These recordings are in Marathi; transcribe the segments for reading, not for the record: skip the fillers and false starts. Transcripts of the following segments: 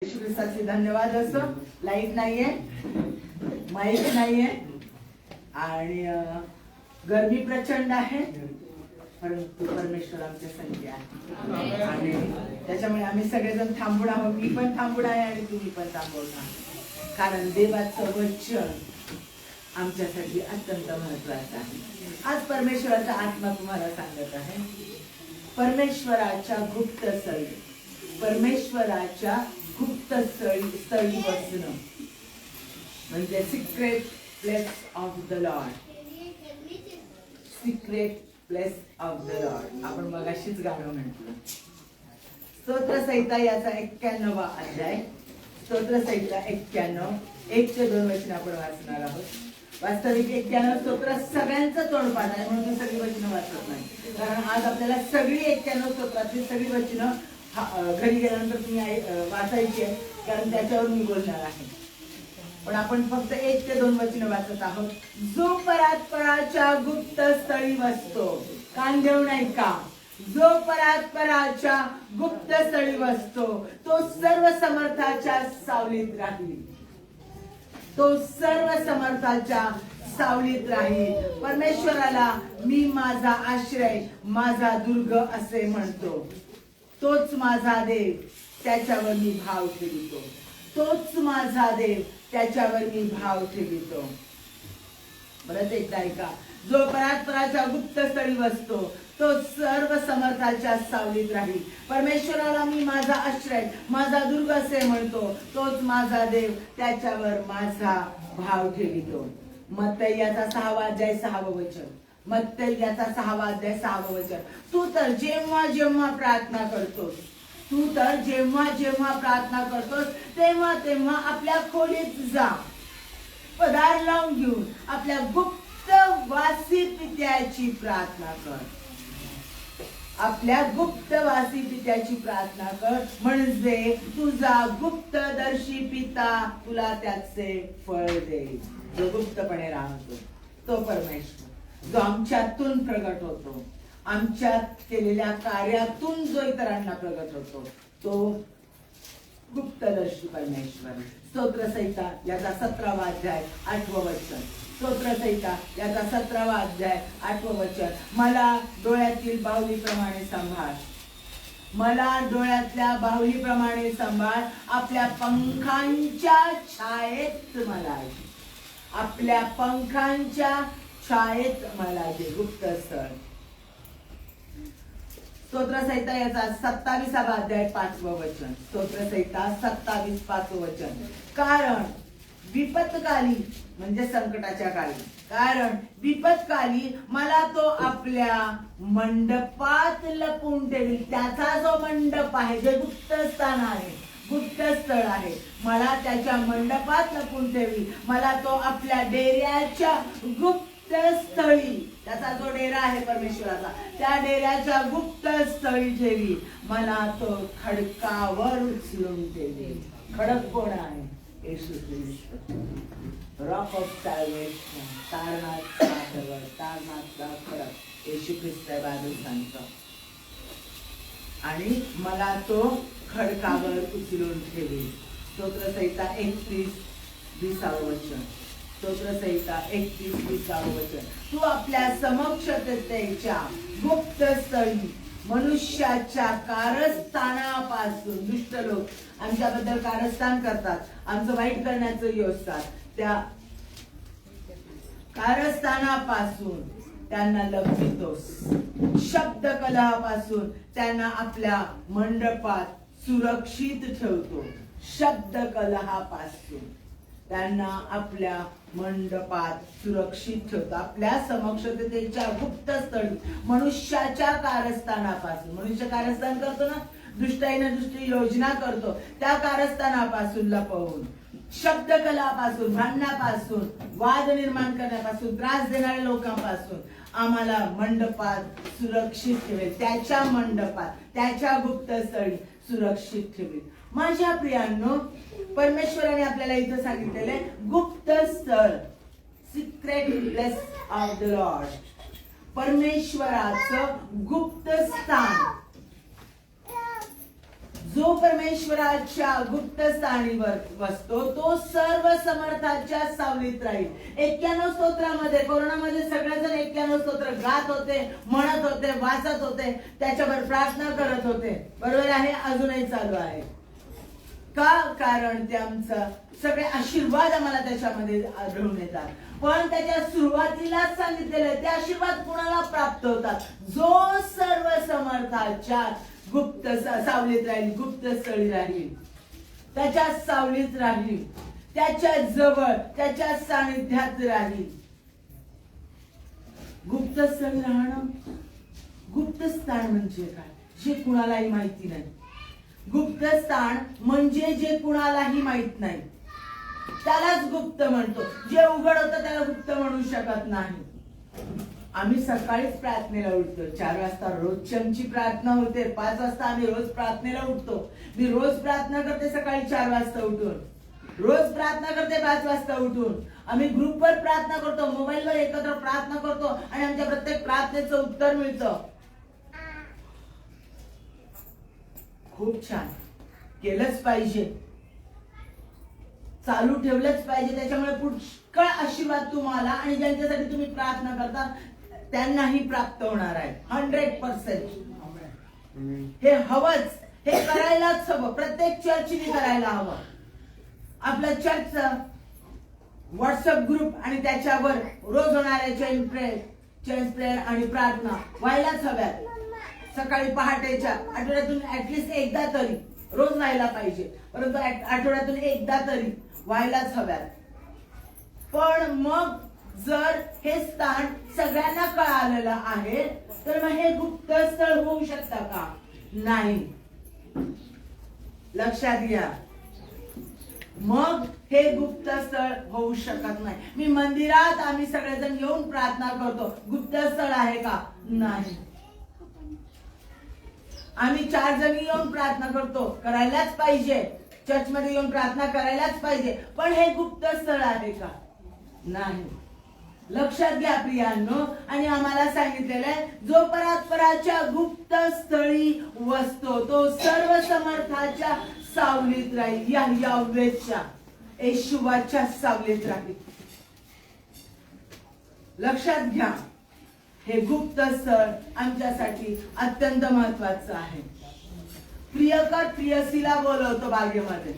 येशू ख्रिस्ताचे धन्यवाद असो. लाईट नाहीये, माईक नाहीये आणि गरमी प्रचंड आहे, परंतु परमेश्वर आमच्या संगी आहे आणि त्याच्यामुळे आम्ही सगळेजण थांबून आहोत. मी पण थांबून आहे आणि तुम्ही पण थांबून आहात, कारण देवाचं वचन आमच्यासाठी अत्यंत महत्वाचं आहे. आज परमेश्वराचा आत्मा तुम्हाला सांगत आहे, परमेश्वराच्या गुप्त स्थळी, परमेश्वराच्या गुप्त स्थळी बसणं म्हणजे secret place of the lord. Secret place of the lord आपण मगाशीच गाणं म्हटलं. स्तोत्रसंहिता याचा 91वा अध्याय, स्तोत्रसंहिता 91 1 ते 2 वचन आपण वाचणार आहोत. वास्तविक 91 स्तोत्र सगळ्यांचं तोंडपाठ आहे, म्हणून सगळी वचनं वाचत नाही, कारण आज आपल्याला सगळी 91 स्तोत्रातली सगळी वचनं घरी गेल्यानंतर तुम्ही वाचायची आहे, कारण त्याच्यावर मी बोलणार आहे. पण आपण फक्त 1 ते 2 वचनं वाचत आहोत. जो परात्पराच्या गुप्त स्थळी बसतो, कान देऊन ऐका, जो परात्पराच्या गुप्त स्थळी बसतो तो सर्व समर्थाच्या सावलीत राहील. तो सर्व समर्थाच्या सावलीत राहील. परमेश्वराला मी माझा आश्रय, माझा दुर्ग असे म्हणतो. तोच माझा देव, त्याच्यावर मी भाव ठेवितो. तोच माझा देव, त्याच्यावर मी भाव ठेवितो. परत एकदा ऐका. जो परात्पराच्या गुप्त स्थळी बसतो तो सर्व समर्थाच्या सावलीत राहील. परमेश्वराला मी माझा आश्रय, माझा दुर्ग असे म्हणतो. तोच माझा देव, त्याच्यावर माझा भाव ठेवितो. मत्तई याचा 6वा अध्याय 6वं वचन. मत्तई याचा 6वा अध्याय 6वं वचन. तू तर जेव्हा जेव्हा प्रार्थना करतोस, तू तर जेव्हा जेव्हा प्रार्थना करतोस तेव्हा तेव्हा आपल्या खोलीत जा, पदार लावून घेऊन आपल्या गुप्त वासी पित्याची प्रार्थना कर. आपल्या गुप्तवासी पित्याची प्रार्थना कर, म्हणजे तुझा गुप्तदर्शी पिता तुला त्याचे फळ देईल. जो गुप्तपणे राहतो तो परमेश्वर, जो आमच्यातून प्रगट होतो, आमच्यात केलेल्या कार्यातून जो इतरांना प्रगट होतो, तो गुप्तदर्शी परमेश्वर. स्तोत्रसंहिता याचा 17वा अध्याय 8वं वचन. स्तोत्रसंहिता याचा 17वा अध्याय 8वं वचन. मला डोळ्यातील बाहुलीप्रमाणे सांभाळ, मला डोळ्यातल्या बाहुलीप्रमाणे सांभाळ. आपल्या पंखांच्या छायेत मला, आपल्या पंखांच्या छायेत मला जे गुप्त स्थळ. स्तोत्रसंहिता याचा 27वा अध्याय 5वं वचन. स्तोत्रसंहिता 27 5वं वचन. कारण विपत्काली म्हणजे संकटाच्या काळी, कारण विपत्काली मला तो आपल्या मंडपात लपवून ठेवील. त्याचा जो मंडप आहे, जे गुप्त स्थान आहे, गुप्त स्थळ आहे, मला त्याच्या मंडपात लपवून ठेवील. मला तो आपल्या डेऱ्याच्या गुप्त स्थळी, त्याचा जो डेरा आहे परमेश्वराचा, त्या डेऱ्याच्या गुप्त स्थळी ठेवी. मला तो खडकावर उचलून ठेवी. खडक कोण आहे? येशू ख्रिस्त, रॉक ऑफ सॅल्वेशन, तारणाचा खडक येशू ख्रिस्त बाजू सांगतो. आणि मला तो खडकावर उचलून ठेवी. स्तोत्रसंहिता 31:20 वचन. स्तोत्रसंहिता 31:20 वचन. तू आपल्या समक्षतेच्या गुप्त स्थळी मनुष्याच्या कारस्थानापासून, दुष्ट लोक आमच्याबद्दल कारस्थान करतात, आमचं वाईट करण्याचं योजतात, त्या कारस्थानापासून त्यांना लपवितोस. शब्द कलहापासून त्यांना आपल्या मंडपात सुरक्षित ठेवतो. शब्द कलहापासून त्यांना आपल्या मंडपात सुरक्षित ठेवतो. आपल्या समक्षतेच्या गुप्त स्थळी, मनुष्याच्या कारस्थानापासून. मनुष्य कारस्थान करतो ना, दुष्टाईने दुष्टी योजना करतो, त्या कारस्थानापासून लपवून, शब्द कलापासून, भांडणापासून, वाद निर्माण करण्यापासून, त्रास देणाऱ्या लोकांपासून आम्हाला मंडपात सुरक्षित ठेवेल. त्याच्या मंडपात, त्याच्या गुप्त स्थळी सुरक्षित ठेवेल. माझ्या प्रियांनो, परमेश्वराने आपल्याला इथं सांगितलेले गुप्त स्थळ, secret place of the Lord, परमेश्वराचं गुप्त स्थान. जो परमेश्वराच्या गुप्त स्थानीवर बसतो तो सर्व समर्थाच्या सावलीत राहील. 91 स्तोत्रामध्ये कोरोनामध्ये सगळेजण 91 स्तोत्र गात होते, म्हणत होते, वाचत होते, त्याच्यावर प्रार्थना करत होते. बरोबर आहे, अजूनही चालू आहे. का? कारण त्यांचा सगळे आशीर्वाद आम्हाला त्याच्यामध्ये आढळून येतात. पण त्याच्या सुरुवातीलाच सांगितलेलं ते आशीर्वाद कुणाला प्राप्त होतात? जो सर्व समर्थाच्या गुप्त सावलीत राहील, गुप्त स्थळी राहील, त्याच्या सावलीत राहील, त्याच्या जवळ, त्याच्या सानिध्यात राहील. गुप्त स्थळी राहणं, गुप्त स्थान म्हणजे काय जे कुणालाही माहिती नाही. गुप्त स्थान म्हणजे जे कुणालाही माहित नाही त्यालाच गुप्त म्हणतो. जे उघड होतं त्याला गुप्त म्हणू शकत नाही. आम्ही सकाळीच प्रार्थनेला उठतो. 4 वाजता रोजची आमची प्रार्थना होते. 5 वाजता आम्ही रोज प्रार्थनेला उठतो. मी रोज प्रार्थना करते सकाळी 4 वाजता उठून, रोज प्रार्थना करते 5 वाजता उठून. आम्ही ग्रुपवर प्रार्थना करतो, मोबाईलवर एकत्र प्रार्थना करतो आणि आमच्या प्रत्येक प्रार्थनेचं उत्तर मिळतं. खूप छान, केलंच पाहिजे, चालू ठेवलंच पाहिजे. त्याच्यामुळे पुष्कळ आशीर्वाद तुम्हाला आणि ज्यांच्यासाठी तुम्ही प्रार्थना करता त्यांनाही प्राप्त होणार आहे. 100%. हे हवंच, हे करायलाच हवं. प्रत्येक चर्चने करायला हवं. आपलं चर्चचं व्हॉट्सअप ग्रुप आणि त्याच्यावर रोज होणारे चेन प्रेयर आणि प्रार्थना व्हायलाच हव्यात. सकाळी पहाटेच्या, आठवड्यातून ऍटलिस्ट एकदा तरी, रोज व्हायला पाहिजे, परंतु आठवड्यातून एकदा तरी व्हायलाच हव्यात. पण मग जर हे स्थान सगळ्यांना कळालेलं आहे तर मग हे गुप्त स्थळ होऊ शकतं का? नाही. लक्षात घ्या, मग हे गुप्त स्थळ होऊ शकत नाही. मी मंदिरात आम्ही सगळेजण येऊन प्रार्थना करतो, गुप्त स्थळ आहे का? नाही. आम्ही 4 जणी येऊन प्रार्थना करतो, करायलाच पाहिजे. चर्चमध्ये येऊन प्रार्थना करायलाच पाहिजे, पण हे गुप्त स्थळ आहे का? नाही. लक्षात घ्या प्रियांनो. आणि आम्हाला सांगितलेलं आहे, जो परात्पराच्या गुप्त स्थळी वसतो तो सर्व समर्थाच्या सावलीत राहील. यावेच्या येशूवाच्या सावलीत राहील. लक्षात घ्या, हे गुप्त स्थळ आमच्यासाठी अत्यंत महत्वाचं आहे. प्रियकर प्रियसीला बोलवतो बागेमध्ये,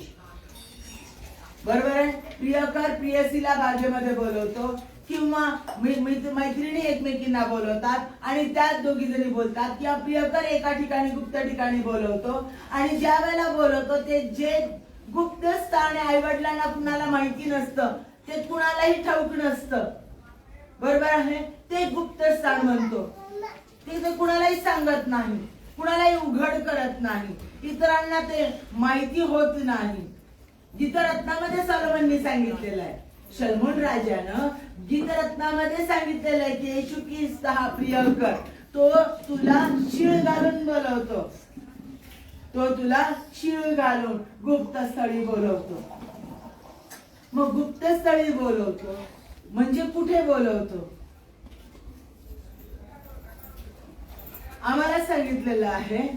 बरोबर आहे. प्रियकर प्रियसीला बागेमध्ये बोलवतो, किंवा मैत्रिणी एकमेकींना बोलवतात आणि त्याच दोघी जणी बोलतात. किंवा प्रियकर एका ठिकाणी गुप्त ठिकाणी बोलवतो आणि ज्या वेळेला बोलवतो ते जे गुप्त स्थान आई वडिलांना कुणाला माहिती नसतं, ते कुणालाही ठाऊक नसतं, बरोबर आहे, ते गुप्त स्थान म्हणतो. ते कुणालाही सांगत नाही, कुणालाही उघड करत नाही, इतरांना ते माहिती होत नाही. गीतरत्नामध्ये सॉलोमनने सांगितलेलं आहे, शलोमोन राजानं गीतरत्नामध्ये सांगितलेलं आहे की येशू ख्रिस्त हा प्रियकर, तो तुला शीळ घालून बोलवतो, तो तुला शीळ घालून गुप्त स्थळी बोलवतो. मग गुप्त स्थळी बोलवतो म्हणजे कुठे बोलवतो? आम्हाला सांगितलेलं आहे,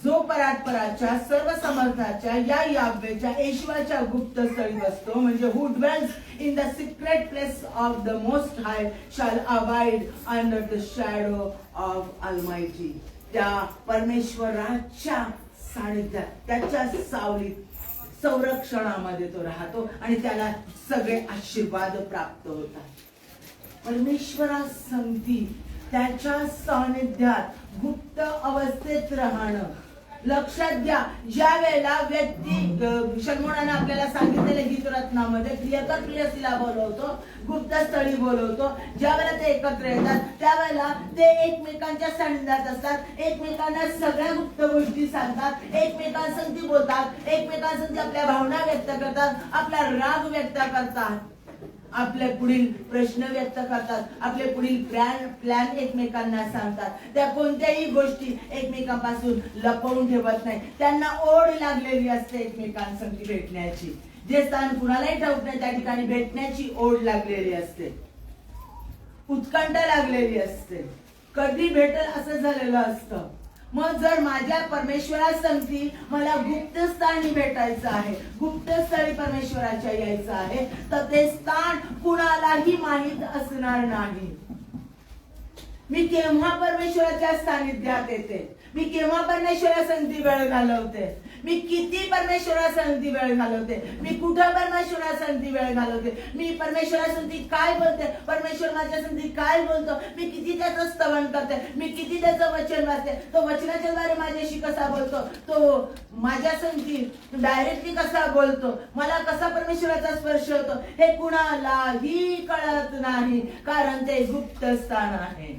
जो परात्पराच्या सर्व समर्थाच्या या यावेच्या येशूवाच्या गुप्त स्थळी बसतो, म्हणजे हु dwells in the secret place of the most high shall abide under the shadow of Almighty. त्या परमेश्वराच्या सानिध्यात, त्याच्या सावलीत, संरक्षणामध्ये तो राहतो आणि त्याला सगळे आशीर्वाद प्राप्त होतात. परमेश्वरासंगती, त्याच्या सानिध्यात गुप्त अवस्थेत राहणं. लक्षात घ्या, ज्या वेळेला व्यक्ती, शलोमोनाने आपल्याला सांगितलेले गीतरत्नामध्ये, प्रियकर प्रियसीला बोलवतो, गुप्त स्थळी बोलवतो, ज्या वेळेला ते एकत्र येतात त्यावेळेला ते एकमेकांच्या सानिध्यात असतात, एकमेकांना सगळ्या गुप्त गोष्टी सांगतात, एकमेकांसंगती बोलतात, एकमेकांसंगती आपल्या भावना व्यक्त करतात, आपला राग व्यक्त करतात, आपले पुढील प्रश्न व्यक्त करतात, आपले पुढील प्लॅन एकमेकांना सांगतात. त्या कोणत्याही गोष्टी एकमेकांपासून लपवून ठेवत नाही. त्यांना ओढ लागलेली असते एकमेकांसंगती भेटण्याची. जे स्थान कुणालाही ठाऊक नाही त्या ठिकाणी भेटण्याची ओढ लागलेली असते, उत्कंठा लागलेली असते. कधी भेटेल असं झालेलं असतं. मग जर माझ्या परमेश्वरासंगती मला गुप्तस्थानी भेटायचं आहे, गुप्तस्थळी परमेश्वराच्या यायचं आहे, तर ते स्थान कुणालाही माहीत असणार नाही. मी केव्हा परमेश्वराच्या सानिध्यात येते, मी केव्हा परमेश्वरासंगती वेळ घालवते, मी किती परमेश्वरासंगती वेळ घालवते, मी कुठं परमेश्वरासंगती वेळ घालवते, मी परमेश्वरासंगती काय बोलते, परमेश्वर माझ्यासंगती काय बोलतो, मी किती त्याचं स्तवन करते, मी किती त्याचं वचन वाचते, तो वचनाच्या द्वारे माझ्याशी कसा बोलतो, तो माझ्यासंगती डायरेक्टली कसा बोलतो, मला कसा परमेश्वराचा स्पर्श होतो, हे कुणालाही कळत नाही, कारण ते गुप्त स्थान आहे.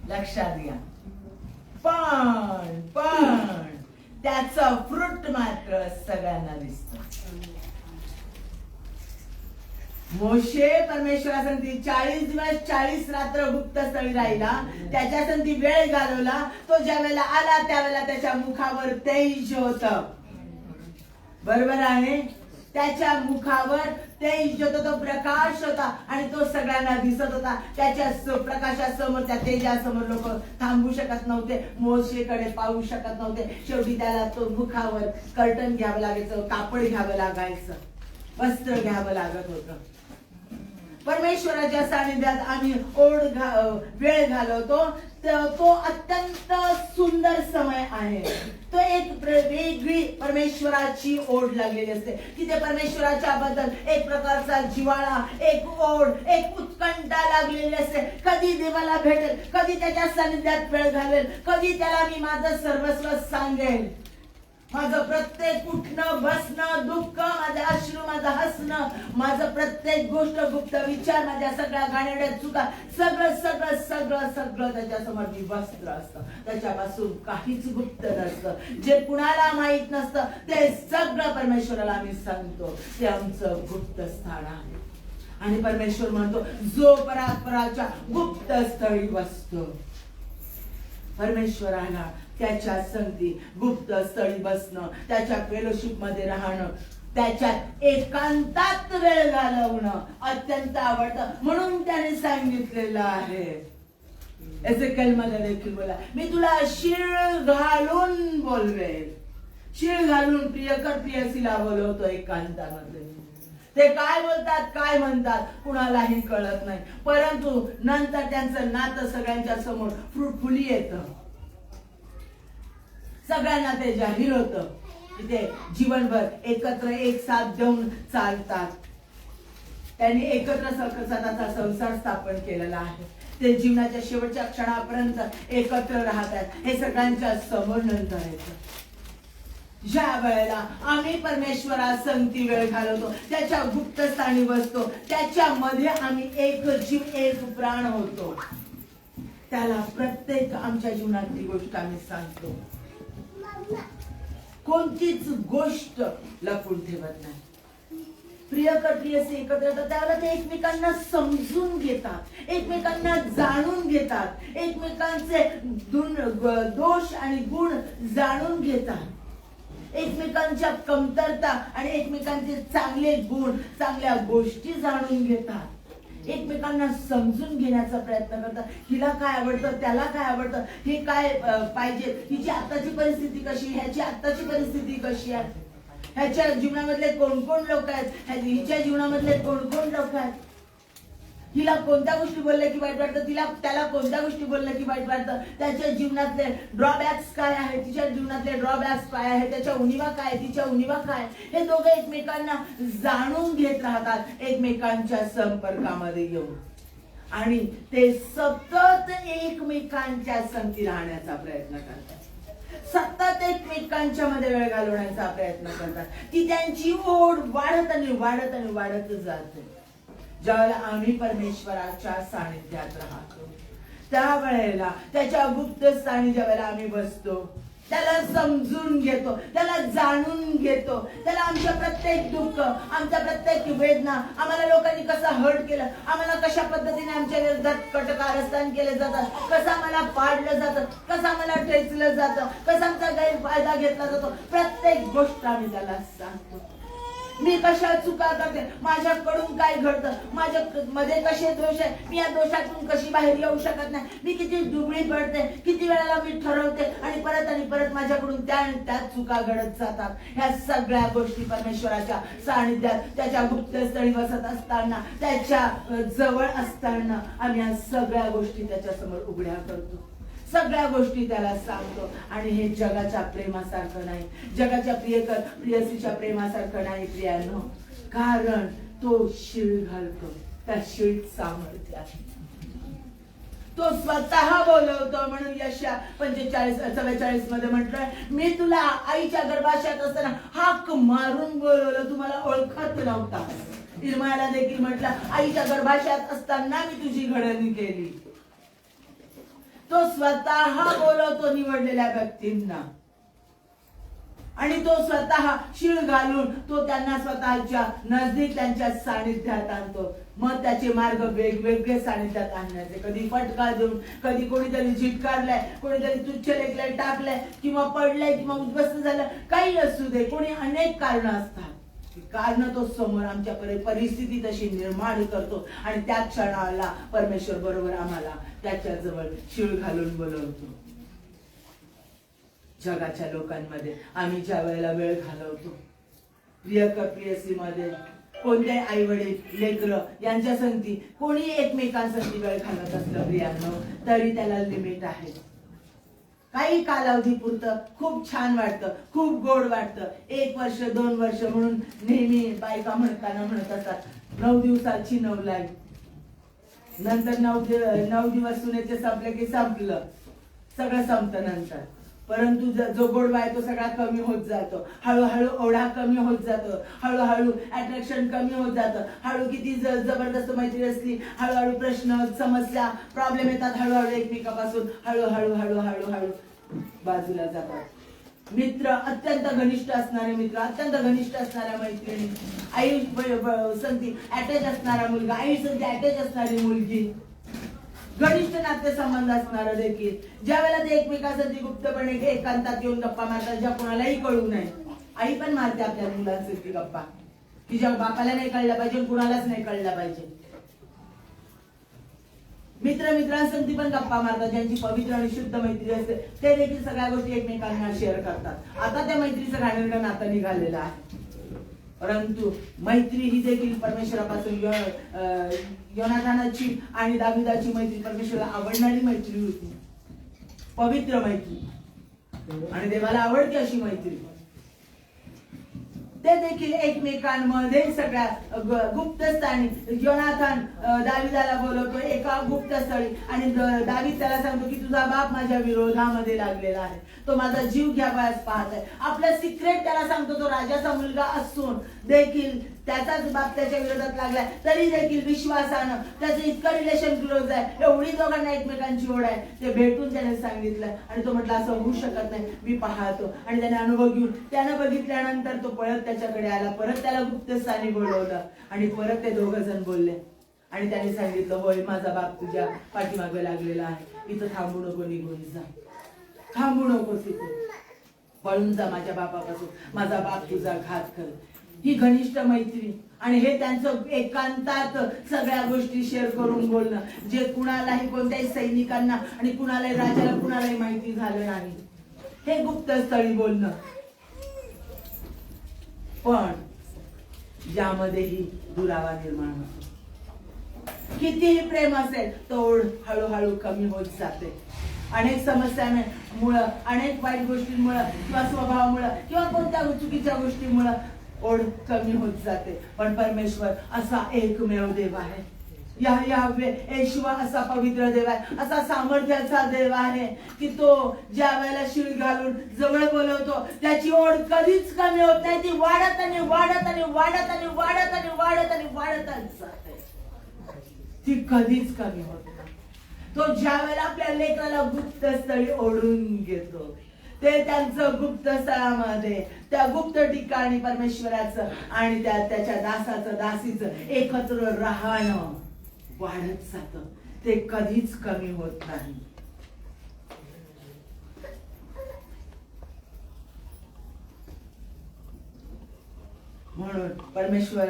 लक्षात घ्या. पण त्याचं फ्रूट मात्र सगळ्यांना दिसत. मोशे परमेश्वरासंगती 40 दिवस 40 रात्र गुप्तस्थळी राहिला, त्याच्यासंगती वेळ घालवला. तो ज्या वेळेला आला त्यावेळेला त्याच्या मुखावर तेज होत. बरोबर आहे, त्याच्या मुखावर तेज होतं, तो प्रकाश होता आणि तो सगळ्यांना दिसत होता. त्याच्या प्रकाशासमोर, त्या तेजासमोर लोक थांबू शकत नव्हते, मोशेकडे पाहू शकत नव्हते. शेवटी त्याला तो मुखावर कर्टन घ्यावं लागायचं, कापड घ्यावं लागायचं, वस्त्र घ्यावं लागत होतं. परमेश्वराच्या सानिध्यात आम्ही वेळ घालवतो, तो अत्यंत सुंदर समय आहे. तो एक वेगळी परमेश्वराची ओढ लागलेली असते. तिथे परमेश्वराच्या बद्दल एक प्रकारचा जिव्हाळा, एक ओढ, एक उत्कंठा लागलेली असते. कधी देवाला भेटेल, कधी त्याच्या सानिध्यात वेळ घालवेल, कधी त्याला मी माझं सर्वस्व सांगेल. माझं प्रत्येक उठणं बसणं, दुःख, माझे अश्रू, माझं हसणं, माझं प्रत्येक गोष्ट, गुप्त विचार, माझ्या सगळ्या घाणेरड्या चुका, सगळं सगळं सगळं सगळं त्याच्यासमोर विवस्त्र असतं. त्याच्यापासून काहीच गुप्त नसतं. जे कुणाला माहित नसतं ते सगळं परमेश्वराला आम्ही सांगतो. ते आमचं गुप्त स्थान आहे. आणि परमेश्वर म्हणतो, जो परात्पराच्या गुप्त स्थळी बसतो. परमेश्वराला त्याच्या संगती गुप्त स्थळी बसणं, त्याच्या फेलोशिप मध्ये राहणं, त्याच्यात एकांतात वेळ घालवणं अत्यंत आवडतं. म्हणून त्याने सांगितलेलं आहे, एसेकिएल मध्ये देखील बोला, मी तुला शीळ घालून बोलवेल. शीळ घालून प्रियकर प्रियसीला बोलवतो एकांतामध्ये. ते काय बोलतात, काय म्हणतात कुणालाही कळत नाही, परंतु नंतर त्यांचं नातं सगळ्यांच्या समोर फ्रुटफुली येतं. सगळ्यांना ते जाहीर होतं की ते जीवनभर एकत्र एक साथ देऊन चालतात. त्यांनी एकत्र स्वतःचा संसार स्थापन केलेला आहे. ते जीवनाच्या शेवटच्या क्षणापर्यंत एकत्र राहतात. हे सगळ्यांच्या समोर नंतर येतं. ज्या वेळेला आम्ही परमेश्वरासंगती वेळ घालवतो, त्याच्या गुप्तस्थानी बसतो, त्याच्यामध्ये आम्ही एक जीव एक प्राण होतो. त्याला प्रत्येक आमच्या जीवनातली गोष्ट आम्ही सांगतो. कोणतीच गोष्ट लपून ठेवत नाही. प्रियकर प्रियसी एकत्र येतात त्यावेळेला ते एकमेकांना समजून घेतात, एकमेकांना जाणून घेतात, एकमेकांचे दोष आणि गुण जाणून घेतात, एकमेकांच्या कमतरता आणि एकमेकांचे चांगले गुण, चांगल्या गोष्टी जाणून घेतात, एकमेकांना समजून घेण्याचा प्रयत्न करतात. हिला काय आवडतं, त्याला काय आवडतं, हे काय पाहिजे, हिची आताची परिस्थिती कशी, ह्याची आताची परिस्थिती कशी आहे, ह्याच्या जीवनामधले कोण कोण लोक आहेत, हिच्या जीवनामधले कोण कोण लोक आहेत, हिला कोणत्या गोष्टी बोलल्या की वाईट वाटतं, त्याला कोणत्या गोष्टी बोलल्या की वाईट वाटतं, त्याच्या जीवनातले ड्रॉबॅक्स काय आहे, तिच्या जीवनातले ड्रॉबॅक्स काय आहे, त्याच्या उणिवा काय, तिच्या उणिवा काय, हे दोघे एकमेकांना जाणून घेत राहतात, एकमेकांच्या संपर्कामध्ये येऊन. आणि ते सतत एकमेकांच्या संगती राहण्याचा प्रयत्न करतात, सतत एकमेकांच्या मध्ये वेळ घालवण्याचा प्रयत्न करतात, की त्यांची ओढ वाढत आणि वाढत आणि वाढत जाते. ज्यावेळेला आम्ही परमेश्वराच्या सानिध्यात राहतो त्यावेळेला त्याच्या गुप्त स्थानी ज्यावेळेला आम्ही बसतो, त्याला समजून घेतो, त्याला जाणून घेतो, त्याला आमच्या प्रत्येक दुःख, आमच्या प्रत्येक वेदना, आम्हाला लोकांनी कसं हर्ट केलं, आम्हाला कशा पद्धतीने आमच्या विरोधात कटकारस्थान केले जातात, कसं आम्हाला पाडलं जातं, कसं आम्हाला ठेचलं जातं, कसा आमचा गैरफायदा घेतला जातो, प्रत्येक गोष्ट आम्ही त्याला सांगतो. मी कशा चुका करते, माझ्याकडून काय घडतं, माझ्या मध्ये कसे दोष आहे, मी या दोषातून कशी बाहेर येऊ शकत नाही, मी किती दुबळी पडते, किती वेळेला मी ठरवते आणि परत माझ्याकडून त्याच चुका घडत जातात. ह्या सगळ्या गोष्टी परमेश्वराच्या सानिध्यात, त्याच्या गुप्तस्थळी बसत असताना, त्याच्या जवळ असताना आम्ही या सगळ्या गोष्टी त्याच्या समोर उघड्या करतो, सगळ्या गोष्टी त्याला सांगतो. आणि हे जगाच्या प्रेमासारखं नाही, जगाच्या प्रियसीच्या प्रेमासारखं नाही प्रियांनो, कारण तो शीळ घालतो, त्या शीळीत सामर्थ्य आहे. तो स्वतः बोलवतो. म्हणून यशा 44 मध्ये म्हटलंय, मी तुला आईच्या गर्भाशयात असताना हाक मारून बोलवलं, तुम्हाला ओळखत नव्हता. इर्मायाला देखील म्हटलं, आईच्या गर्भाशयात असताना मी तुझी घडणी केली. तो स्वतः बोलवतो निवडलेल्या व्यक्तींना, आणि तो स्वतः शीळ घालून तो त्यांना स्वतःच्या नजदीक, त्यांच्या सानिध्यात आणतो. मग त्याचे मार्ग वेगवेगळे सानिध्यात आणण्याचे, कधी फटका देऊन, कधी कोणीतरी झिटकारलाय, कोणीतरी तुच्छ लेखलंय, टाकलंय, किंवा पडलंय, किंवा उद्ध्वस्त झालं, काही असू दे, कोणी अनेक कारण असतात. कारण तो समोर आमच्या परिस्थिती तशी निर्माण करतो, आणि त्या क्षणाला परमेश्वर बरोबर आम्हाला त्याच्या जवळ शीळ घालून बोलवतो. जगाच्या लोकांमध्ये आम्ही ज्या वेळेला वेळ घालवतो, प्रियसी मध्ये कोणत्याही आई वडील, लेकरं यांच्या संगती कोणी एकमेकांसाठी वेळ घालत असलं प्रियांनो, तरी त्याला लिमिट आहे. काही कालावधी पुरतं खूप छान वाटतं, खूप गोड वाटतं, 1 वर्ष 2 वर्ष म्हणून नेहमी बायका म्हणत असतात, 9 दिवसाची नवलाई, नंतर 9 दिवस सुनेचे संपले की संपलं, सगळं संपतं नंतर. परंतु जो गोडवा आहे तो सगळा कमी होत जातो, हळूहळू ओढा कमी होत जातो, हळूहळू अट्रॅक्शन कमी होत जातं, हळू किती जबरदस्त मैत्री असली, हळूहळू प्रश्न, समस्या, प्रॉब्लेम येतात, हळूहळू एकमेकापासून हळूहळू बाजूला जातात. मित्र, अत्यंत घनिष्ठ असणारे मित्र, अत्यंत घनिष्ठ असणाऱ्या मैत्रिणी, आई संगती अटॅच असणारा मुलगा, आई संगती अटॅच असणारी मुलगी, घनिष्ठ नातेसंबंध असणार देखील, ज्या वेळेला ते एकमेकांसाठी गुप्तपणे एकांतात येऊन गप्पा मारतात, ज्या कोणालाही कळू नये. आई पण मारते आपल्या मुलांसाठी गप्पा, की ज्या बापाला नाही कळलं पाहिजे, कुणालाच नाही कळलं पाहिजे. मित्रांसंगती पण गप्पा मारतात, ज्यांची पवित्र आणि शुद्ध मैत्री असते, ते देखील सगळ्या गोष्टी एकमेकांना शेअर करतात. आता त्या मैत्रीचं घाणेरडं नातं निघालेलं आहे. परंतु मैत्री ही देखील परमेश्वरापासून, योनाथानाची आणि दाविदाची मैत्री परमेश्वराला आवडणारी मैत्री होती, पवित्र मैत्री, आणि देवाला आवडते अशी मैत्री. ते देखील एकमेकांमध्ये सगळ्या गुप्तस्थानी, योनाथान दाविदाला बोलवतो एका गुप्तस्थळी, आणि दावीद त्याला सांगतो की तुझा बाप माझ्या विरोधामध्ये लागलेला आहे, तो माझा जीव घ्यावायच पाहत आहे. आपलं सिक्रेट त्याला सांगतो. तो राजाचा मुलगा असून देखील त्याचाच बाप त्याच्या विरोधात लागलाय, तरी देखील विश्वासानं त्याचं इतकं रिलेशन क्लोज आहे, एवढी दोघांना एकमेकांची ओढ आहे, ते भेटून त्याने सांगितलं. आणि तो म्हटलं असं होऊ शकत नाही, मी पाहतो. आणि त्याने अनुभव घेऊन, त्यानं बघितल्यानंतर तो परत त्याच्याकडे आला, परत त्याला गुप्तस्थानी बोलवलं, आणि परत ते दोघं जण बोलले, आणि त्याने सांगितलं, होय माझा बाप तुझ्या पाठीमागे लागलेला आहे, इथं थांबू नको, निघून जा, थांबू नकोस, इथे पळून जा माझ्या बापापासून, माझा बाप तुझा घात कर. ही घनिष्ठ मैत्री, आणि हे त्यांचं एकांतात सगळ्या गोष्टी शेअर करून बोलणं, जे कुणालाही, कोणत्याही सैनिकांना आणि कुणालाही, राजाला कुणालाही माहिती झालं नाही, हे गुप्तस्थळी बोलणं. पण यामध्येही दुरावा निर्माण होतो. कितीही प्रेम असेल तोड हळूहळू कमी होत जाते. अनेक समस्यांमुळं, अनेक वाईट गोष्टींमुळं, किंवा स्वभावामुळं, किंवा कोणत्या चुकीच्या गोष्टीमुळं ओढ कमी होत जाते. पण परमेश्वर असा एकमेव देव आहे, याहवे येशूवा असा पवित्र देव आहे, असा सामर्थ्याचा देव आहे, की तो ज्या वेळेला शीळ घालून जवळ बोलवतो, त्याची ओढ कधीच कमी होत नाही, ती वाढत आणि वाढत आणि वाढत आणि वाढत आणि वाढत आणि वाढतच जाते, ती कधीच कमी होत नाही. तो ज्या वेळेला आपल्या लेकराला गुप्तस्थळी ओढून घेतो, ते त्यांचं गुप्त स्थळामध्ये, त्या गुप्त ठिकाणी परमेश्वराचं आणि त्याच्या दासाचं, दासीचं एकत्र राहणं वाढत जातं, ते कधीच कमी होत नाही. म्हणून परमेश्वर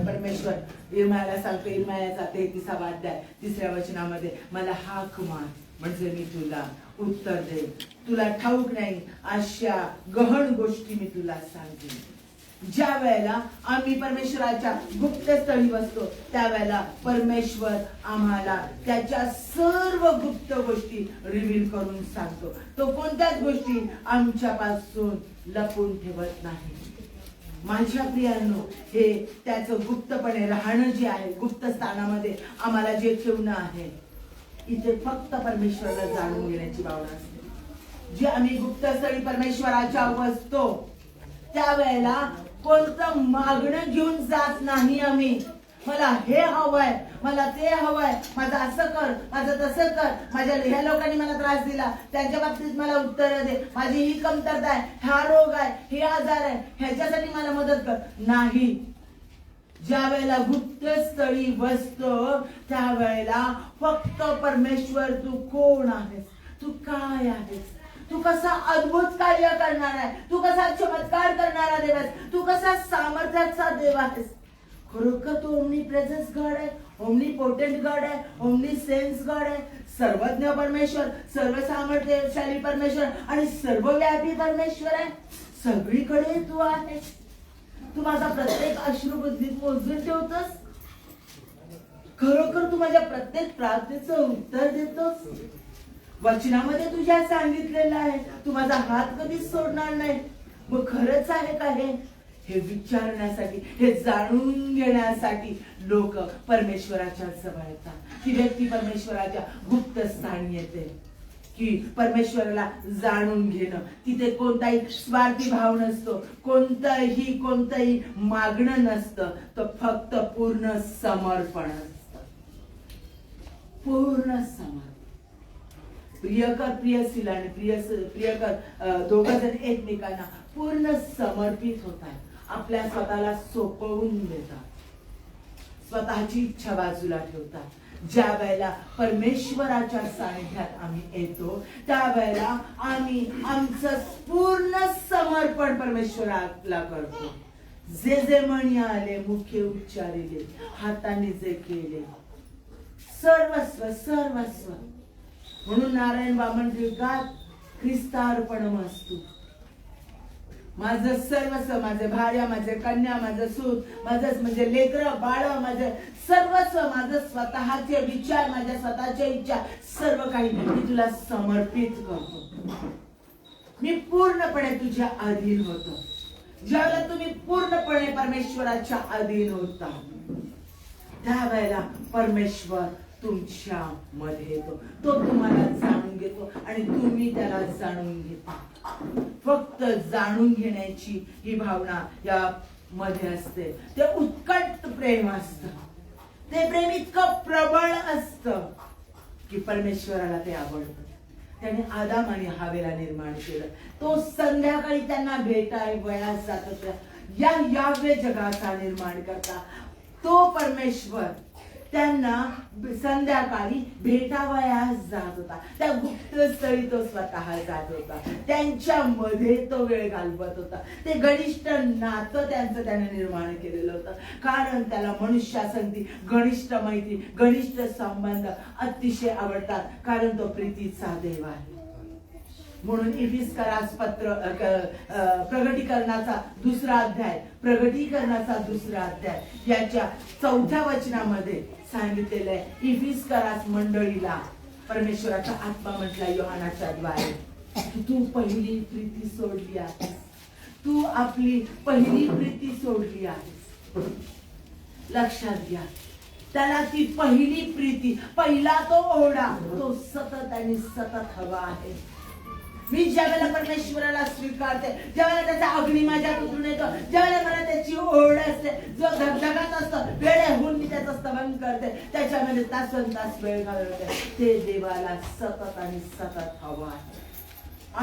परमेश्वर इर्मायाला सांगतो, इर्मायाचा 33वा अध्याय 3ऱ्या वचनामध्ये, मला हाक मार म्हणजे मी तुला उत्तर देईन. तुला ठाऊक नाही अशा गहन गोष्टी मी तुला सांगेन. ज्या वेळेला आम्ही परमेश्वराच्या गुप्त स्थळी बसतो त्यावेळेला परमेश्वर आम्हाला त्याच्या सर्व गुप्त गोष्टी रिव्हील करून सांगतो. तो कोणत्याच गोष्टी आमच्यापासून लपून ठेवत नाही. माझ्या प्रियांनो, हे त्याचं गुप्तपणे राहणं जे आहे, गुप्त स्थानामध्ये आम्हाला जे ठेवणं आहे, इथे फक्त परमेश्वराला जाणून घेण्याची भावना असते. जे आम्ही गुप्तस्थळी परमेश्वराच्या बसतो त्यावेळेला कोणतं मागणं घेऊन जात नाही आम्ही. मला हे हवंय, मला ते हवंय, माझं असं कर, माझं तसं कर, माझ्या ह्या लोकांनी मला त्रास दिला त्यांच्या बाबतीत मला उत्तर दे, माझी ही कमतरता आहे, हा रोग आहे, हे आजार आहे, ह्याच्यासाठी मला मदत कर. नाही. ज्या वेळेला गुप्त स्थळी बसतो त्यावेळेला फक्त परमेश्वर, तू कोण आहेस, तू काय आहेस, तू कसा अद्भुत कार्य करणार आहे, तू कसा चमत्कार करणारा देव आहेस, तू कसा सामर्थ्याचा देव आहेस. खरोखर तू ओमनी प्रेझेन्स गॉड आहे, ओमनी पोटेंट गॉड आहे, ओमनी सेन्स गॉड आहे, सर्वज्ञ परमेश्वर, सर्व सामर्थ्यशाली परमेश्वर आणि सर्वव्यापी परमेश्वर आहे. सगळीकडे तू आहेस. तू माझा प्रत्येक अश्रुबुद्धीत मोजून ठेवतोस. खरोखर तू माझ्या प्रत्येक प्रार्थनेचं उत्तर देतोस. वचनामध्ये तुझ्या सांगितलेलं आहे तू माझा हात कधीच सोडणार नाही. मग खरंच आहे का हे विचारण्यासाठी, हे जाणून घेण्यासाठी लोक परमेश्वराच्या जवळ येतात. ती व्यक्ती परमेश्वराच्या गुप्त स्थानी येते की परमेश्वराला जाणून घेणं. तिथे कोणताही स्वार्थी भाव नसतो, कोणतंही मागणं नसतं, तर फक्त पूर्ण समर्पण असतं. पूर्ण समर्पण. प्रियकर प्रियसीला आणि प्रियकर दोघं जण एकमेकांना पूर्ण समर्पित होतात. आपल्या स्वतःला सोपवून देतात, स्वतःची इच्छा बाजूला ठेवतात. ज्या वेळेला परमेश्वराच्या सानिध्यात आम्ही येतो त्यावेळेला आम्ही आमचं पूर्ण समर्पण परमेश्वराला करतो. जे म्हणी आले, मुखे उच्चारिले, हाताने जे केले, सर्वस्व सर्वस्व. म्हणून नारायण वामन लिहितात, ख्रिस्तार्पणमस्तु. माझं सर्वस्व, माझे भार्या, माझे कन्या, माझं सूत, माझं म्हणजे लेकरं बाळ, माझं सर्वस्व, माझं स्वतःचे विचार, माझ्या स्वतःच्या इच्छा, सर्व काही मी तुला समर्पित करतो. मी पूर्णपणे तुझ्या अधीन होतो. ज्यावेळेला तुम्ही पूर्णपणे परमेश्वराच्या अधीन होता त्यावेळेला परमेश्वर तुमच्या मध्ये येतो. तो तुम्हाला जाणून घेतो आणि तुम्ही त्याला जाणून घेता. फक्त जाणून घेण्याची ही भावना या मध्ये असते. ते उत्कट प्रेम असतं. ते प्रेम इतकं प्रबळ असतं की परमेश्वराला ते आवडतं. त्याने आदाम आणि हवेला निर्माण केलं. तो संध्याकाळी त्यांना भेटावयास जात होता. या यावे जगाचा निर्माण करता तो परमेश्वर त्यांना संध्याकाळी भेटावयास जात होता. त्या गुप्त स्थळी तो स्वतः जात होता. त्यांच्या मध्ये तो वेळ घालवत होता. ते घनिष्ठ नातं त्यांचं त्याने निर्माण केलेलं होतं. कारण त्याला मनुष्यासंगती घनिष्ठ मैत्री, घनिष्ठ संबंध अतिशय आवडतात. कारण तो प्रीतीचा देव आहे. म्हणून इफिस्करास पत्र प्रगटीकरणाचा दुसरा अध्याय याच्या 4थ्या वचनामध्ये सांगितलेलं आहे. इफिस्करास मंडळीला परमेश्वराचा आत्मा म्हटला योहानाच्या द्वारे, तू पहिली प्रीती सोडली आहेस. तू आपली पहिली प्रीती सोडली आहेस. लक्षात घ्या, त्याला ती पहिली प्रीती, पहिला तो ओढा, तो सतत आणि सतत हवा आहे. मी ज्यावेळेला परमेश्वराला स्वीकारते, ज्यावेळेला त्याचा अग्नी माझ्यात उतरून येतो, ज्यावेळेला मला त्याची ओढ असते, जो धगधगत असतो, वेळ होऊन मी त्याचं स्तवन करते, त्याच्यामध्ये तासनतास वेळ घालवते, ते देवाला सतत आणि सतत हवं आहे.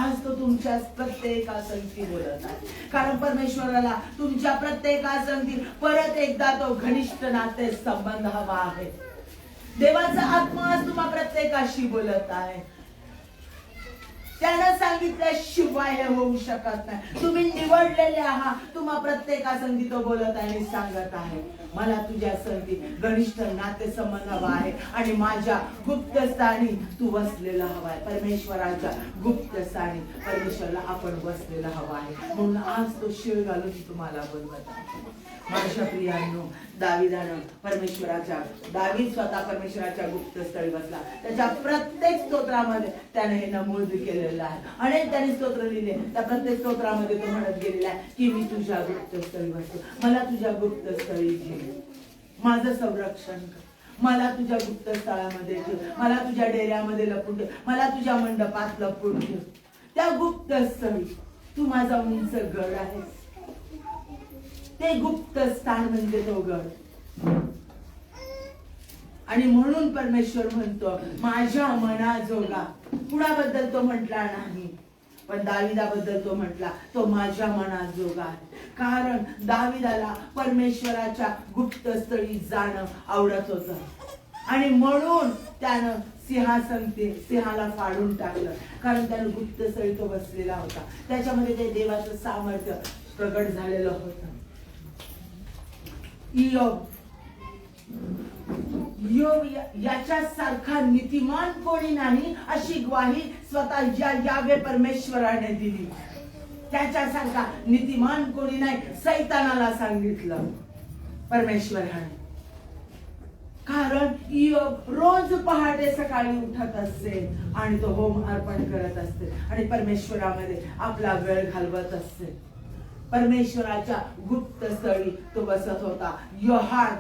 आज तो तुमच्या प्रत्येकासंगती बोलत आहे. कारण परमेश्वराला तुमच्या प्रत्येकासंगती परत एकदा तो घनिष्ठ नाते संबंध हवा आहे. देवाचा आत्मा आज तुम्हा प्रत्येकाशी बोलत आहे. त्यानं सांगितल्याशिवाय हे होऊ शकत नाही. तुम्ही निवडलेले आहात. तुम्हा प्रत्येकासंगी तो बोलत आहे आणि सांगत आहे, मला तुझ्या संगी घनिष्ठ नातेसंबंध हवा आहे आणि माझ्या गुप्त स्थानी तू बसलेला हवा आहे. परमेश्वराच्या गुप्त स्थानी परमेश्वराला आपण बसलेला हवा आहे. म्हणून आज तो शिळ घालून तुम्हाला बोलवत आहे. माझ्या प्रियांनो, दावीद स्वतः परमेश्वराच्या गुप्त स्थळी बसला. त्याच्या प्रत्येक स्तोत्रामध्ये त्याने हे नमूद केलेलं आहे. अनेक त्यांनी स्तोत्र लिहिले. त्या प्रत्येक स्तोत्रामध्ये तो म्हणत गेलेला आहे की मी तुझ्या गुप्त स्थळी बसतो. मला तुझ्या गुप्त स्थळी घे, माझं संरक्षण कर, मला तुझ्या गुप्त स्थळामध्ये ठेव, मला तुझ्या डेऱ्यामध्ये लपून ठेव, मला तुझ्या मंडपात लपून ठेव. त्या गुप्त स्थळी तू माझा उंच गड आहेस. ते गुप्त स्थान म्हणजे तो गड. आणि म्हणून परमेश्वर म्हणतो माझ्या मनाजोगा. कुणाबद्दल तो म्हटला नाही, पण दाविदाबद्दल तो म्हटला तो माझ्या मनाजोगा आहे. कारण दाविदाला परमेश्वराच्या गुप्त स्थळी जाणं आवडत होतं आणि म्हणून त्यानं सिंहाला फाडून टाकलं. कारण त्यानं गुप्त स्थळी तो बसलेला होता. त्याच्यामध्ये ते देवाचं सामर्थ्य प्रगट झालेलं होतं. योब याच्यासारखा नीतिमान कोणी नाही अशी ग्वाही स्वतः यावे परमेश्वराने दिली. त्याच्यासारखा नीतिमान कोणी नाही सैतानाला सांगितलं परमेश्वराने. कारण योब रोज पहाटे सकाळी उठत असते आणि तो होम अर्पण करत असते आणि परमेश्वरामध्ये आपला वेळ घालवत असते. परमेश्वराच्या गुप्त स्थळी तो बसत होता. योहान,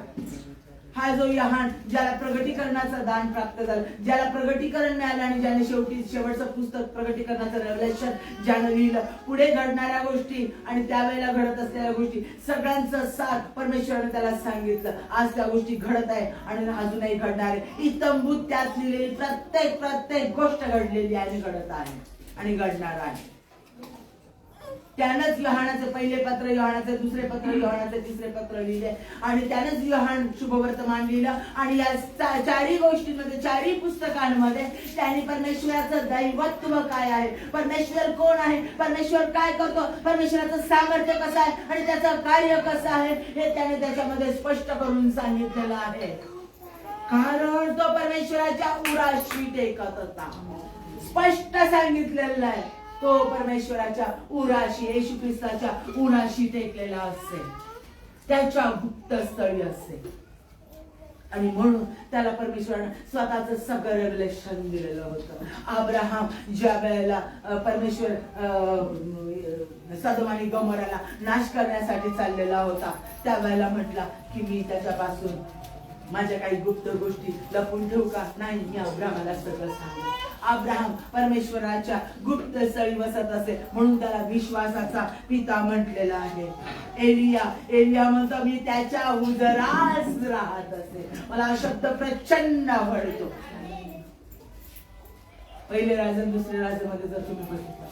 हा जो योहान ज्याला प्रगटीकरणाचं दान प्राप्त झालं, ज्याला प्रगटीकरण मिळालं आणि ज्याने शेवटचं पुस्तक प्रगटीकरणाचं रेव्हलेशन ज्यानं लिहिलं, पुढे घडणाऱ्या गोष्टी आणि त्यावेळेला घडत असलेल्या गोष्टी सगळ्यांचं सार परमेश्वराने त्याला सांगितलं. आज त्या गोष्टी घडत आहे आणि अजूनही घडणार आहे. इतंभूत त्यात लिहिलेली प्रत्येक गोष्ट घडलेली आहे, घडत आहे आणि घडणार आहे. त्यानंच योहानाचे पहिले पत्र, योहानाचे दुसरे पत्र, योहानाचे तिसरे पत्र लिहिले आणि त्यानंच योहान शुभवर्तमान लिहिलं. आणि या चारही गोष्टींमध्ये, चारही पुस्तकांमध्ये त्यांनी परमेश्वराचं दैवत्व काय आहे, परमेश्वर कोण आहे, परमेश्वर काय करतो, परमेश्वराचं सामर्थ्य कसं आहे आणि त्याचं कार्य कसं आहे हे त्याने त्याच्यामध्ये स्पष्ट करून सांगितलेलं आहे. कारण तो परमेश्वराच्या उराशी टेकत होता. स्पष्ट सांगितलेलं आहे तो परमेश्वराच्या उराशी, येशू ख्रिस्ताच्या उराशी टेकलेला असेल, त्याच्या गुप्त स्थळी असेल. आणि म्हणून त्याला परमेश्वरानं स्वतःचं सगळं रेव्हलेशन दिलेलं होतं. अब्राहम ज्या वेळेला परमेश्वर सदोम आणि गमोराला नाश करण्यासाठी चाललेला होता, त्या वेळेला म्हटला की मी त्याच्यापासून माझ्या काही गुप्त गोष्टी लपून ठेवू का? नाही, मी अब्राहमाला सगळं सांगेन. अब्राहम परमेश्वराच्या गुप्त स्थळी बसत असे म्हणून त्याला विश्वासाचा पिता म्हटलेला आहे. एलिया म्हणतो मी त्याच्या उदरास राहत असे. मला हा शब्द प्रचंड आवडतो. पहिले राजन दुसरे राजामध्ये जर तुम्ही बघितलं,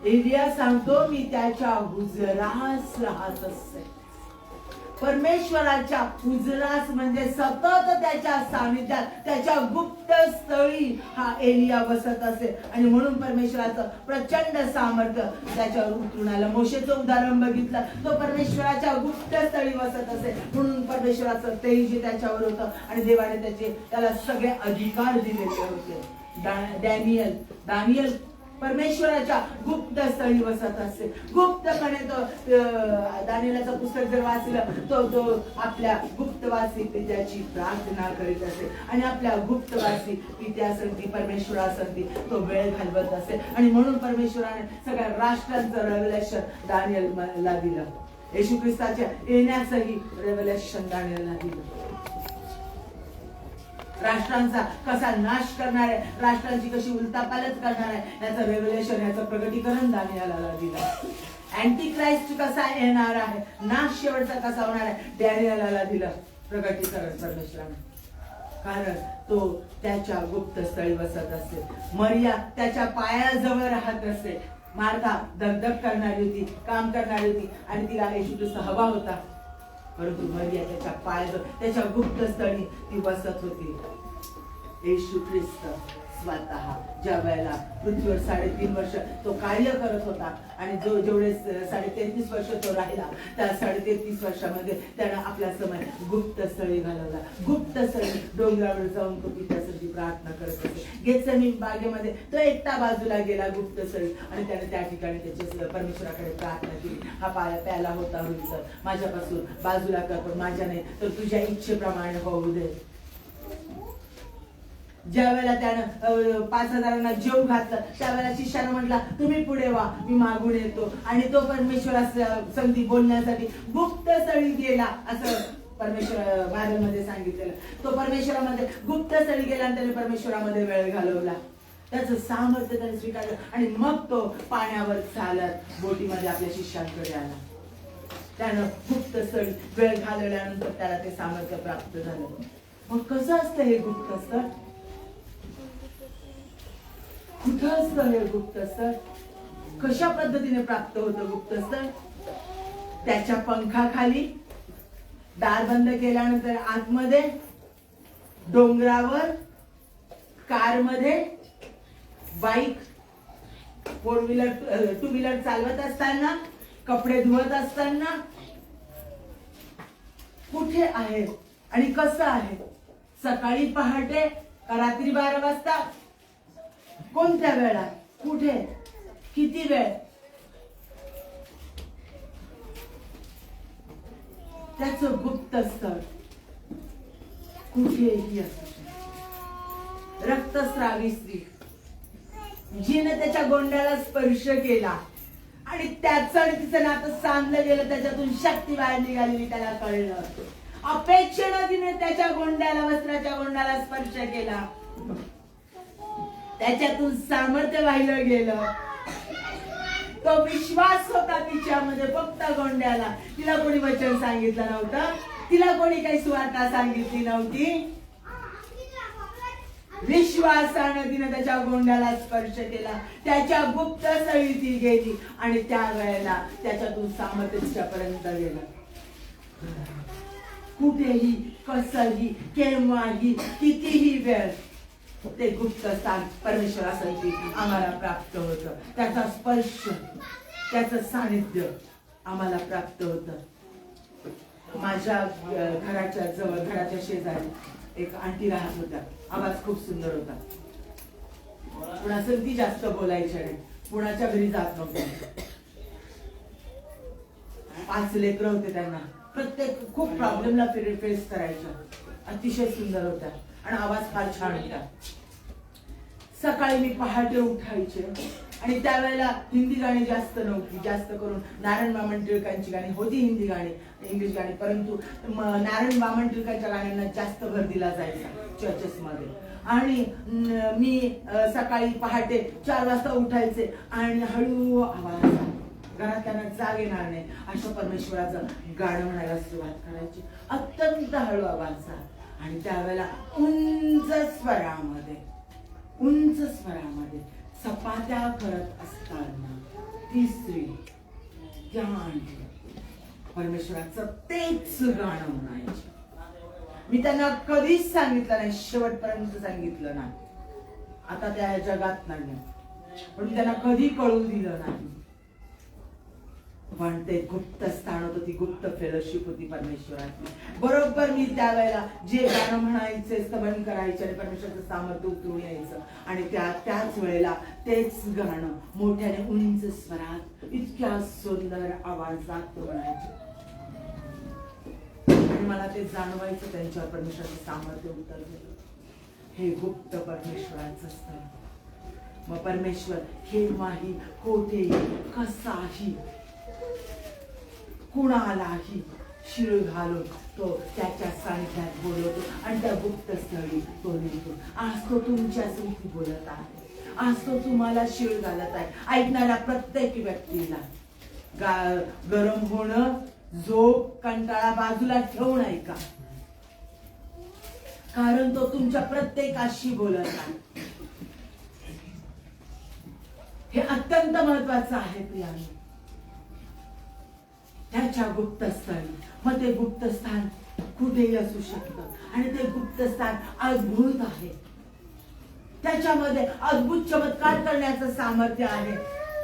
एलिया सांगतो मी त्याच्या उदरास राहत असे. परमेश्वराच्या उजरास म्हणजे सतत त्याच्या सानिध्यात, त्याच्या गुप्त स्थळी हा एलिया बसत असे आणि म्हणून परमेश्वराचं प्रचंड सामर्थ्य त्याच्यावर उतरून आलं. मोशेचं उदाहरण बघितलं, तो परमेश्वराच्या गुप्त स्थळी बसत असे म्हणून परमेश्वराचं तेज त्याच्यावर होतं आणि देवाने त्याला सगळे अधिकार दिलेले होते. दानियल परमेश्वराच्या गुप्त स्थळी बसत असे. गुप्तपणे तो दानियेलाचं पुस्तक जर वाचलं तो आपल्या गुप्तवासी पित्याची प्रार्थना करीत असे आणि आपल्या गुप्तवासी पित्यासाठी परमेश्वरासाठी तो वेळ घालवत असे. आणि म्हणून परमेश्वराने सगळ्या राष्ट्रांचं रेव्हलेशन दानियेलला दिलं. येशू ख्रिस्ताच्या येण्याचंही रेव्हलेशन दानियेलला दिलं. राष्ट्रांचा कसा नाश करणार आहे, राष्ट्रांची कशी उलटापालट करणार आहे याचं रेव्हलेशन, याचं प्रगटीकरण दानियेलाला दिलं. अँटी क्राइस्ट कसा येणार आहे, नाश शेवटचा कसा होणार आहे, दानियेलाला दिलं प्रगटीकरण परमेश्वराने. कारण तो त्याच्या गुप्त स्थळी बसत असे. मरिया त्याच्या पायाजवळ राहत असे. मार्था दगदग करणारी होती, काम करणारी होती आणि तिला येशू ख्रिस्त हवा होता, परंतु मरिया त्याच्या पायाजवळ, त्याच्या गुप्त स्थळी ती बसत होती. येशू ख्रिस्त स्वतः ज्या वेळेला पृथ्वीवर 3.5 वर्ष तो कार्य करत होता आणि जेवढे 33.5 वर्ष तो राहिला, त्या 33.5 वर्षामध्ये त्यानं आपला समय गुप्त स्थळी घालवला. गुप्त स्थळी डोंगरावर जाऊन तो पित्यासाठी प्रार्थना करत होते. गेत्सेमनी बागेमध्ये तो एकटा बाजूला गेला गुप्त स्थळी आणि त्याने त्या ठिकाणी त्याच्या परमेश्वराकडे प्रार्थना केली. हा प्याला होता होईल तर माझ्यापासून बाजूला कर, पण माझ्या नाही तर तुझ्या इच्छेप्रमाणे होऊ दे. ज्या वेळेला त्यानं 5,000 जेव घातलं त्यावेळेला शिष्यानं म्हटला तुम्ही पुढे व्हा, मी मागून येतो. आणि तो परमेश्वरा संधी बोलण्यासाठी गुप्त स्थळी गेला, असं परमेश्वर बायबलमध्ये सांगितलेलं. तो परमेश्वरामध्ये गुप्त स्थळी गेला आणि त्याने परमेश्वरामध्ये वेळ घालवला. त्याचं सामर्थ्य त्याने स्वीकारलं आणि मग तो पाण्यावर चालत बोटीमध्ये आपल्या शिष्यांकडे आला. त्यानं गुप्त स्थळी वेळ घालवल्यानंतर त्याला ते सामर्थ्य प्राप्त झालं. मग कसं असतं हे गुप्त स्थळ? कुठं असतं हे गुप्त स्थळ? कशा पद्धतीने प्राप्त होतं गुप्त स्थळ? त्याच्या पंखाखाली, दार बंद केल्यानंतर आतमध्ये, डोंगरावर, कारमध्ये, बाईक, 4 व्हीलर 2 व्हीलर चालवत असताना, कपडे धुवत असताना. कुठे आहे आणि कसं आहे? सकाळी पहाटे का रात्री 12 वाजता? कोणत्या वेळा? कुठे? किती वेळ? त्याचं गुप्त स्थळ कुठेही असू शकतं. रक्तस्रावी स्त्री जिने त्याच्या गोंड्याला स्पर्श केला आणि त्याचं आणि तिचं नातं सांधलं गेलं, त्याच्यातून शक्ती बाहेर निघालेली त्याला कळलं. अपेक्षेनं तिने त्याच्या गोंड्याला, वस्त्राच्या गोंड्याला स्पर्श केला, त्याच्यातून सामर्थ्य वाहिलं गेलं. तो विश्वास होता तिच्यामध्ये, फक्त गोंड्याला. तिला कोणी वचन सांगितलं नव्हतं, तिला कोणी काही सुवार्ता सांगितली नव्हती. विश्वासाने तिने त्याच्या गोंड्याला स्पर्श केला, त्याच्या गुप्त स्थळी ती गेली आणि त्या वेळेला त्याच्यातून सामर्थ्य तिच्यापर्यंत गेलं. कुठेही, कसंही, केव्हाही, कितीही वेळ ते गुप्त स्थान परमेश्वरासाठी आम्हाला प्राप्त होतं. त्याचा स्पर्श, त्याचं सानिध्य आम्हाला प्राप्त होतं. माझ्या घराच्या जवळ, घराच्या शेजारी एक आंटी राहत होत्या. आवाज खूप सुंदर होता. कुणासंग ती जास्त बोलायच्या नाही, कुणाच्या घरी जात नव्हती. 5 लेकरं होते त्यांना. प्रत्येक खूप प्रॉब्लेमला फेस करायच्या. अतिशय सुंदर होत्या आणि आवाज फार छान होता. सकाळी मी पहाटे उठायचे आणि त्यावेळेला हिंदी गाणी जास्त नव्हती, जास्त करून नारायण वामन टिळकांची गाणी होती, हिंदी गाणी, इंग्लिश गाणी, परंतु नारायण वामन टिळकांच्या गाण्यांना जास्त भर दिला जायचा चर्चेस मध्ये. आणि मी सकाळी पहाटे 4 वाजता उठायचे आणि हळू आवाज, घरात त्यांना जाग येणार नाही अशा परमेश्वराचं गाणं म्हणायला सुरुवात करायची, अत्यंत हळू आवाजात. आणि त्यावेळेला उंच स्वरामध्ये चपात्या करत असताना ती स्त्री त्या परमेश्वराचं तेच गाणं म्हणायची. मी त्यांना कधीच सांगितलं नाही, शेवटपर्यंत सांगितलं नाही. आता त्या जगात नाही, पण मी त्यांना कधी कळू दिलं नाही. पण ते गुप्त स्थान होतं, ती गुप्त फेलोशिप होती परमेश्वराची. बरोबर मी त्यावेळेला जे गाणं म्हणायचे, स्तवन करायचे आणि परमेश्वराचं सामर्थ्य उतरून यायचं आणि त्याच वेळेला तेच गाणं मोठ्याने उंच स्वरात इतक्या सुंदर आवाजात म्हणायचे. आणि मला ते जाणवायचं त्यांच्यावर परमेश्वराचं सामर्थ्य उतरलं. हे गुप्त परमेश्वराचं स्थळ. मग परमेश्वर केव्हाही, कोठेही, कसाही, कुणालाही शिळ घालून तो त्याच्या सानिध्यात बोलवतो आणि त्या गुप्त स्थळी तो नेतो. आज तो तुमच्या संगती बोलत आहे, आज तो तुम्हाला शिळ घालत आहे. ऐकणाऱ्या प्रत्येक व्यक्तीला गरम होणं, झोप, कंटाळा बाजूला ठेवून ऐका, कारण तो तुमच्या प्रत्येकाशी बोलत आहे. हे अत्यंत महत्वाचं आहे प्रियानो. त्याच्या गुप्त स्थळी, मग ते गुप्त स्थान कुठेही असू शकतं आणि ते गुप्त स्थान अद्भुत आहे. त्याच्यामध्ये अद्भुत चमत्कार करण्याचं सामर्थ्य आहे.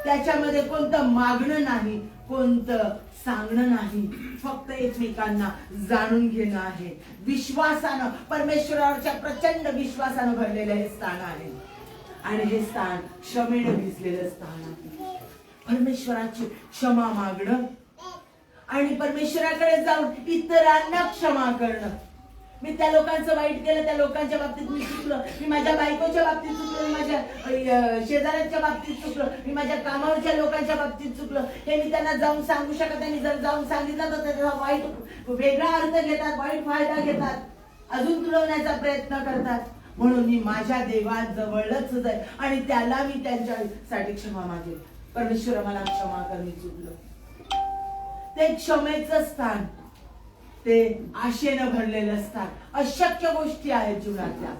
त्याच्यामध्ये कोणतं मागणं नाही, कोणतं सांगणं नाही, फक्त एकमेकांना जाणून घेणं आहे. विश्वासानं, परमेश्वरावरच्या प्रचंड विश्वासानं भरलेलं हे स्थान आहे. आणि हे स्थान क्षमेनं भिजलेलं स्थान आहे. परमेश्वराची क्षमा मागणं आणि परमेश्वराकडे जाऊन इतरांना क्षमा करणं. मी त्या लोकांचं वाईट केलं, त्या लोकांच्या बाबतीत मी चुकलो, मी माझ्या बायकोच्या बाबतीत चुकलो, मी माझ्या शेजाऱ्यांच्या बाबतीत चुकलो, मी माझ्या कामावरच्या लोकांच्या बाबतीत चुकलो, हे मी त्यांना जाऊन सांगू शकत नाही. जर जाऊन सांगितलं तर त्याचा वाईट वेगळा अर्थ घेतात, वाईट फायदा घेतात, अजून तुडवण्याचा प्रयत्न करतात. म्हणून मी माझ्या देवाजवळच जाईल आणि त्याला मी त्यांच्यासाठी क्षमा मागेल. परमेश्वर मला क्षमा कर, मी चुकलो. ते क्षमेचं स्थान, ते आशेनं भरलेलं स्थान. अशक्य गोष्टी आहेत जीवनातल्या,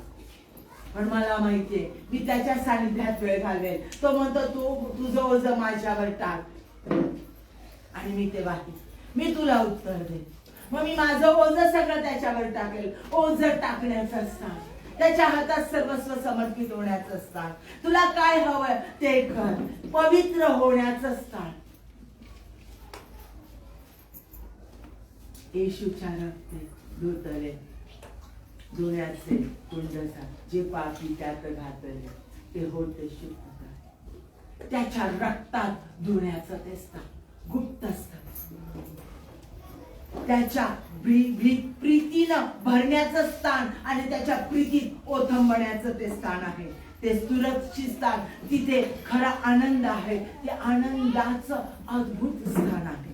पण मला माहितीये मी त्याच्या सानिध्यात वेळ घालवेल. तो म्हणतो तू तुझं ओझं माझ्यावर टाक आणि मी ते वाहीन, मी तुला उत्तर देईन. मग मी माझं ओझं सगळं त्याच्यावर टाकेल. ओझं टाकण्याचं स्थान, त्याच्या हातात सर्वस्व समर्पित होण्याचं स्थान. तुला काय हवंय ते कर, पवित्र होण्याचं स्थान. येशूच्या रक्ते धुतले धुण्याचे कुंडसा, जे पापी त्यात घातले ते होते शुद्ध. त्याच्या रक्तात धुण्याचं ते स्थान, गुप्त स्थान. त्याच्या प्रीतीनं भरण्याचं स्थान आणि त्याच्या प्रीतीत ओथंबण्याचं ते स्थान आहे. ते सुरक्षित स्थान, तिथे खरा आनंद आहे. ते आनंदाचं अद्भुत स्थान आहे.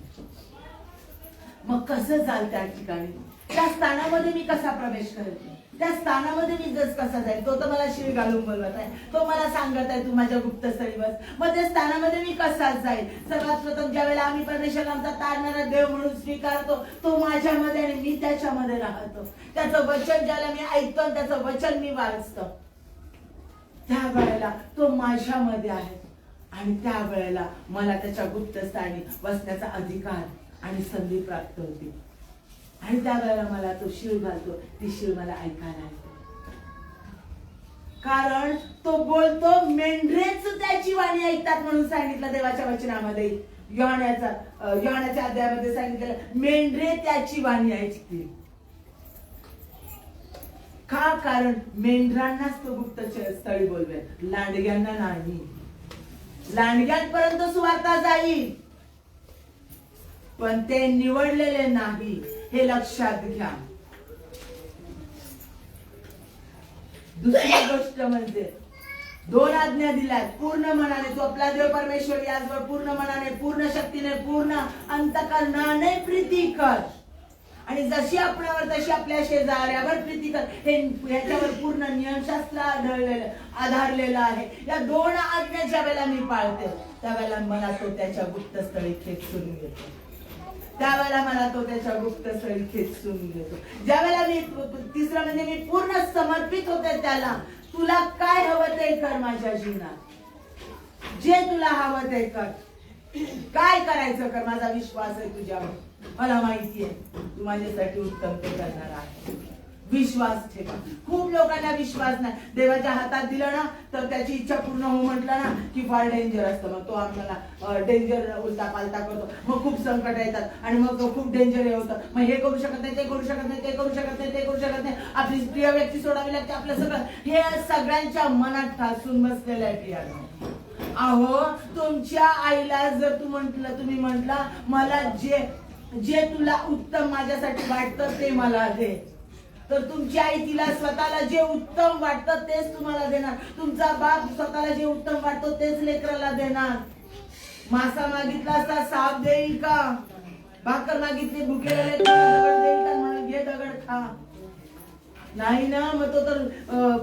मग कसं जाल त्या ठिकाणी, त्या स्थानामध्ये मी कसा प्रवेश करेल, त्या स्थानामध्ये मी कसा जाईल. तो तर मला शिळ घालून बोलवत आहे, तो मला सांगत आहे तू माझ्या गुप्तस्थळी बस. मग त्या स्थानामध्ये मी कसा जाईल. सर्वात प्रथम ज्या वेळेला आम्ही परमेश्वराला आमचा तारणारा देव म्हणून स्वीकारतो, तो माझ्यामध्ये आणि मी त्याच्यामध्ये राहतो. त्याचं वचन ज्याला मी ऐकतो आणि त्याचं वचन मी वाचतो, त्या वेळेला तो माझ्यामध्ये आहे आणि त्या वेळेला मला त्याच्या गुप्तस्थानी बसण्याचा अधिकार आणि संधी प्राप्त होती. आणि त्या वेळेला मला तो शिळ घालतो, ती शिळ मला ऐकायला येते. कारण तो बोलतो, मेंढरेच त्याची वाणी ऐकतात म्हणून सांगितलं देवाच्या वचनामध्ये. योहानाच्या अध्यायामध्ये सांगितलेलं, मेंढरे त्याची वाणी ऐकतील. का? कारण मेंढरांनाच तो गुप्त स्थळी बोलवेल, लांडग्यांना नाही. लांडग्यांपर्यंत सुवार्ता जाईल, पण ते निवडलेले नाही, हे लक्षात घ्या. दुसरी गोष्ट म्हणजे 2 आज्ञा दिल्यात. पूर्ण मनाने तू आपला देव परमेश्वर याचवर पूर्ण मनाने, पूर्ण शक्तीने, पूर्ण अंतःकरणाने प्रीती कर. आणि जशी आपणावर तशी आपल्या शेजाऱ्यावर प्रीती कर. हे याच्यावर पूर्ण नियमशास्त्र आधारलेलं आहे. या 2 आज्ञा ज्या वेळेला मी पाळते, त्यावेळेला मला तो त्याच्या गुप्तस्थळी खेचून घेतो. त्यावेळेला मला तो त्याच्या गुप्तस्थळी खेचून घेतो. ज्यावेळेला मी, तिसरं म्हणजे मी पूर्ण समर्पित होते त्याला. तुला काय हवं ते कर माझ्या जीवनात, जे तुला हवं ते कर, काय करायचं कर, माझा विश्वास आहे तुझ्यावर. मला माहिती आहे तू माझ्यासाठी उत्तम ते करणार आहे. विश्वास ठेवा. खूप लोकांना विश्वास नाही. देवाच्या हातात दिलं ना तर त्याची इच्छा पूर्ण हो म्हटलं ना की फार डेंजर असतं. मग तो आपल्याला डेंजर उलटा पालटा करतो. मग खूप संकट येतात आणि मग खूप डेंजर हे होतं. मग हे करू शकत नाही, ते करू शकत नाही, ते करू शकत नाही, ते करू शकत नाही. आपली प्रिय व्यक्ती सोडावी लागते, आपलं सगळं. हे सगळ्यांच्या मनात ठासून बसलेलं आहे प्रियानो. अहो, तुमच्या आईला जर तुम्ही म्हटला मला जे तुला उत्तम माझ्यासाठी वाटतं ते मला दे, तर तुमची आई तिला स्वतःला जे उत्तम वाटतं तेच तुम्हाला देणार. तुमचा बाप स्वतःला जे उत्तम वाटतो तेच लेकराला देणार. मासा मागितला असता साप देईल का? भाकर मागितली भुकेला दगड देईल का? म्हणून घे दगड खा. नाही ना. मग तो तर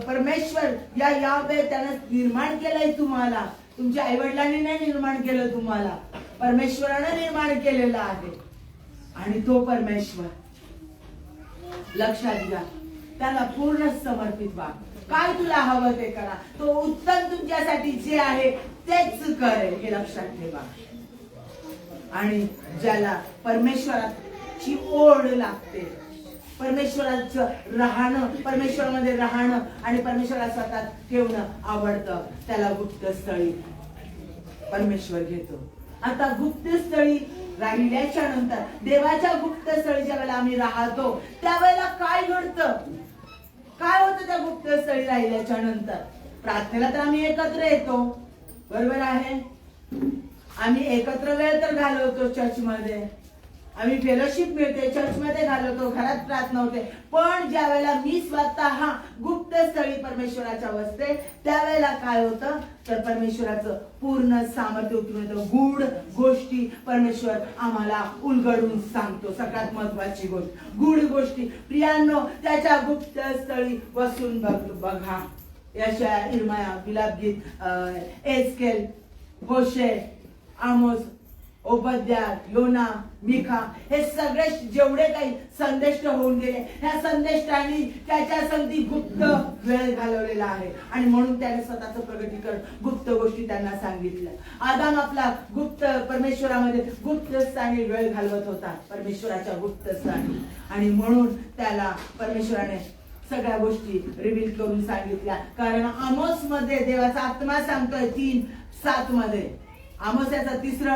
परमेश्वर यावे त्यानं निर्माण केलंय तुम्हाला. तुमच्या आई वडिलांनी नाही निर्माण केलं तुम्हाला, परमेश्वरानं निर्माण केलेलं आहे. आणि तो परमेश्वर, लक्षात घ्या, त्याला पूर्ण समर्पित व्हा. काय तुला हवं ते करा. तो उत्तम तुमच्यासाठी जे आहे तेच करेल, हे लक्षात ठेवा. आणि ज्याला परमेश्वराची ओढ लागते परमेश्वराचं राहणं, परमेश्वरामध्ये राहणं आणि परमेश्वराला स्वतः ठेवणं आवडतं, त्याला गुप्तस्थळी परमेश्वर घेतो. आता गुप्तस्थळी राहिल्याच्या नंतर, देवाच्या गुप्तस्थळी ज्या वेळेला आम्ही राहतो त्यावेळेला काय घडतं, काय होतं त्या गुप्तस्थळी राहिल्याच्या नंतर? प्रार्थनेला तर आम्ही एकत्र येतो, बरोबर आहे, आम्ही एकत्र वेळ तर घालवतो चर्चमध्ये, आम्ही फेलोशिप मिळते, चर्चमध्ये घालवतो, घरात प्रार्थना होते. पण ज्या वेळेला मी स्वतः गुप्तस्थळी परमेश्वराच्या बसते त्यावेळेला काय होतं तर परमेश्वराचं पूर्ण सामर्थ्य उतरून येतं. गूढ गोष्टी परमेश्वर आम्हाला उलगडून सांगतो. सगळ्यात महत्वाची गोष्ट गूढ गोष्टी. प्रियांनो, त्याच्या गुप्तस्थळी बसून बघा. यशाया, इर्मया, विलापगीत, एस्केल, होशे, आमोस, ओबद्या, योना, मिखा, हे सगळे जेवढे काही संदेष्ट होऊन गेले, ह्या संदेष्टांनी त्याच्या संगती गुप्त वेळ घालवलेला आहे आणि म्हणून त्याने स्वतःचं प्रगटीकरण गुप्त गोष्टी त्यांना सांगितलं. आदाम आपला गुप्त परमेश्वरामध्ये गुप्त स्थानी वेळ घालवत होता, परमेश्वराच्या गुप्त स्थानी, आणि म्हणून त्याला परमेश्वराने सगळ्या गोष्टी रिव्हील करून सांगितल्या. कारण आमोस मध्ये देवाचा आत्मा सांगतोय 3:7 मध्ये, आमोसाचा 3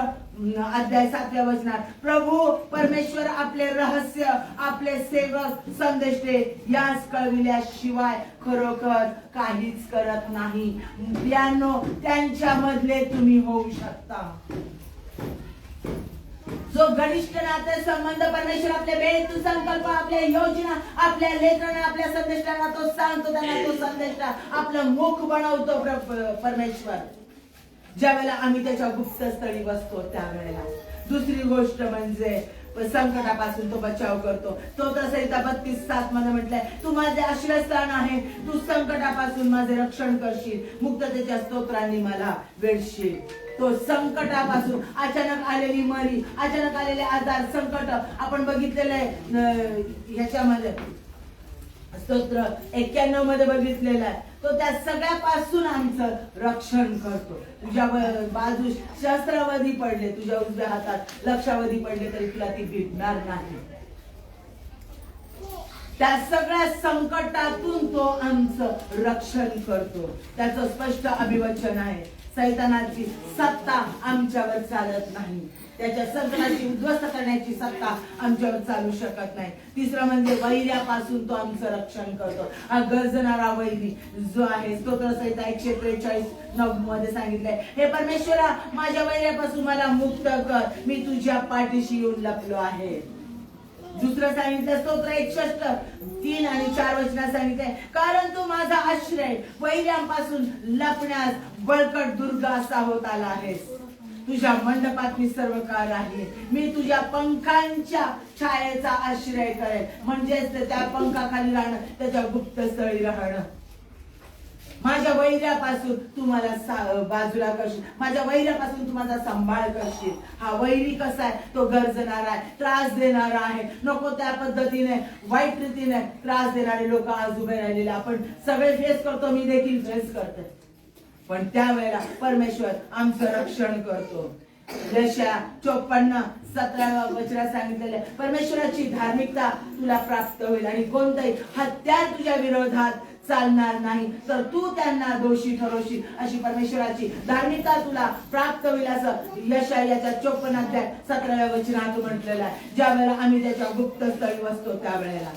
अध्याय 7व्या वचनात, प्रभू परमेश्वर आपले रहस्य आपले सेवक संदेष्टे यास कळविल्याशिवाय खरोखर काहीच करत नाही. प्रियांनो, त्यांच्या मधले तुम्ही होऊ शकता. जो घनिष्ठ नाते संबंध परमेश्वर आपले हेतू संकल्प आपल्या योजना आपल्या लेकरांना आपल्या संदेष्टांना तो सांगतो, त्यांना तो संदेष्ट आपलं मुख बनवतो परमेश्वर. ज्या वेळेला आम्ही त्याच्या गुप्तस्थळी बसतो त्यावेळेला. दुसरी गोष्ट म्हणजे संकटापासून तो बचाव करतो. स्तोत्रसंहिता 32:7 मध्ये म्हटलंय, तू माझे आश्रयस्थान आहे, तू संकटापासून माझे रक्षण करशील, मुक्ततेच्या स्तोत्रांनी मला वेढशील. तो संकटापासून, अचानक आलेली मरी, अचानक आलेले आजार, संकट आपण बघितलेलं आहे ह्याच्यामध्ये स्तोत्र 91 मध्ये बघितलेला आहे. तो त्या सगळ्यापासून आमचं रक्षण करतो. तुझ्या बाजूस शस्त्रावधी पडले, तुझ्या उजव्या हातात लक्षावधी पडले तरी तुला ती भेटणार नाही. त्या सगळ्या संकटातून तो आमचं रक्षण करतो. त्याचं स्पष्ट अभिवचन आहे, सैतानाची सत्ता आमच्यावर चालत नाही, त्याच्या संकटाची उद्ध्वस्त करण्याची सत्ता आमच्यावर चालू शकत नाही. तिसरं म्हणजे वैर्यापासून तो आमचं रक्षण करतो. हा गर्जणारा वैरी जो आहे, स्तोत्रसंहिता 143:9 मध्ये सांगितलंय, हे परमेश्वरा माझ्या वैर्यापासून मला मुक्त कर, मी तुझ्या पाठीशी येऊन लपलो आहे. दुसरं सांगितलं स्तोत्र 61:3 आणि 4 वचनात सांगितलंय, कारण तू माझा आश्रय, वैर्यांपासून लपण्यास बळकट दुर्ग असा होत आला आहेस. तुझ्या मंडपात मी सर्व काळ राहील, मी तुझ्या पंखांच्या छायेचा आश्रय करेल. म्हणजेच त्या पंखाखाली राहणं, त्याच्या गुप्तस्थळी राहणं. माझ्या वैर्यापासून तू मला बाजूला करशील, माझ्या वैर्यापासून तू माझा सांभाळ करशील. हा वैरी कसा आहे, तो गर्जणारा आहे, त्रास देणारा आहे. नको त्या पद्धतीने वाईट रीतीने त्रास देणारे लोक आज उभे राहिलेले आपण सगळे फेस करतो, मी देखील फेस करते. पण त्यावेळेला परमेश्वर आमचं रक्षण करतो. यशाया 54:17 वचनात सांगितलेलं, परमेश्वराची धार्मिकता तुला प्राप्त होईल आणि कोणताही हत्यार तुझ्या विरोधात चालणार नाही, तर तू त्यांना दोषी ठरवशील. अशी परमेश्वराची धार्मिकता तुला प्राप्त होईल असं यशायाच्या 54:17 वचनात म्हटलेलं आहे. ज्या वेळेला आम्ही त्याच्या गुप्तस्थळी बसतो त्यावेळेला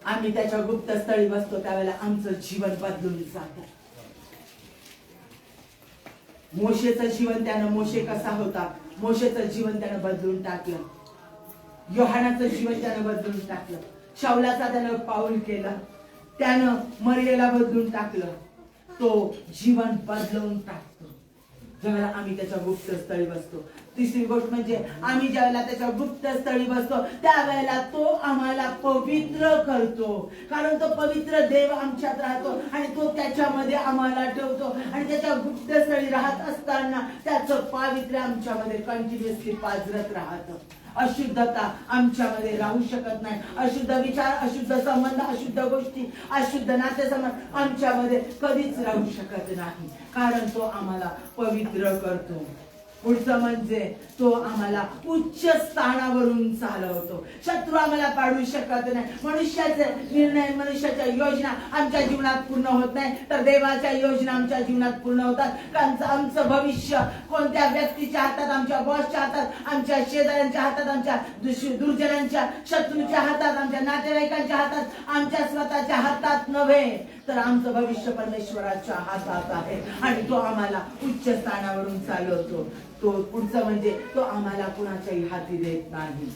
आम्ही त्याच्या गुप्तस्थळी बसतो त्यावेळेला आमचं जीवन बदलून जातं. मोशेचं जीवन त्यानं, मोशे कसा होता, मोशेचं जीवन त्यानं बदलून टाकलं. योहानाचं जीवन त्यानं बदलून टाकलं. शाऊलाचा त्यानं पाऊल केलं, त्यानं मरियेला बदलून टाकलं. तो जीवन बदलवून टाकतो ज्यावेळेला आम्ही त्याच्या गुप्तस्थळी बसतो. तिसरी गोष्ट म्हणजे आम्ही ज्यावेळेला त्याच्या गुप्तस्थळी बसतो त्यावेळेला तो आम्हाला पवित्र करतो. कारण तो पवित्र देव आमच्यात राहतो आणि तो त्याच्यामध्ये आम्हाला ठेवतो आणि त्याच्या गुप्तस्थळी राहत असताना त्याचं पावित्र्य आमच्यामध्ये कंटिन्युअसली पाझरत राहतं. अशुद्धता आमच्यामध्ये राहू शकत नाही. अशुद्ध विचार, अशुद्ध संबंध, अशुद्ध गोष्टी, अशुद्ध नातेसंबंध आमच्यामध्ये कधीच राहू शकत नाही. कारण तो आम्हाला पवित्र करतो. पुढचं म्हणजे तो आम्हाला उच्च स्थानावरून चालवतो. शत्रू आम्हाला पाडू शकत नाही. मनुष्याचे निर्णय, मनुष्याच्या योजना आमच्या जीवनात पूर्ण होत नाही, तर देवाच्या योजना आमच्या जीवनात पूर्ण होतात. कारण आमचं भविष्य कोणत्या व्यक्तीच्या हातात, आमच्या बॉसच्या हातात, आमच्या शेजाऱ्यांच्या हातात, आमच्या दुर्जनांच्या, शत्रूच्या हातात, आमच्या नातेवाईकांच्या हातात, आमच्या स्वतःच्या हातात नव्हे, तर आमचं भविष्य परमेश्वराच्या हातात आहे. आणि तो आम्हाला उच्च स्थानावरून चालवतो. तो पुढचं म्हणजे तो आम्हाला कुणाच्याही हाती देत नाही.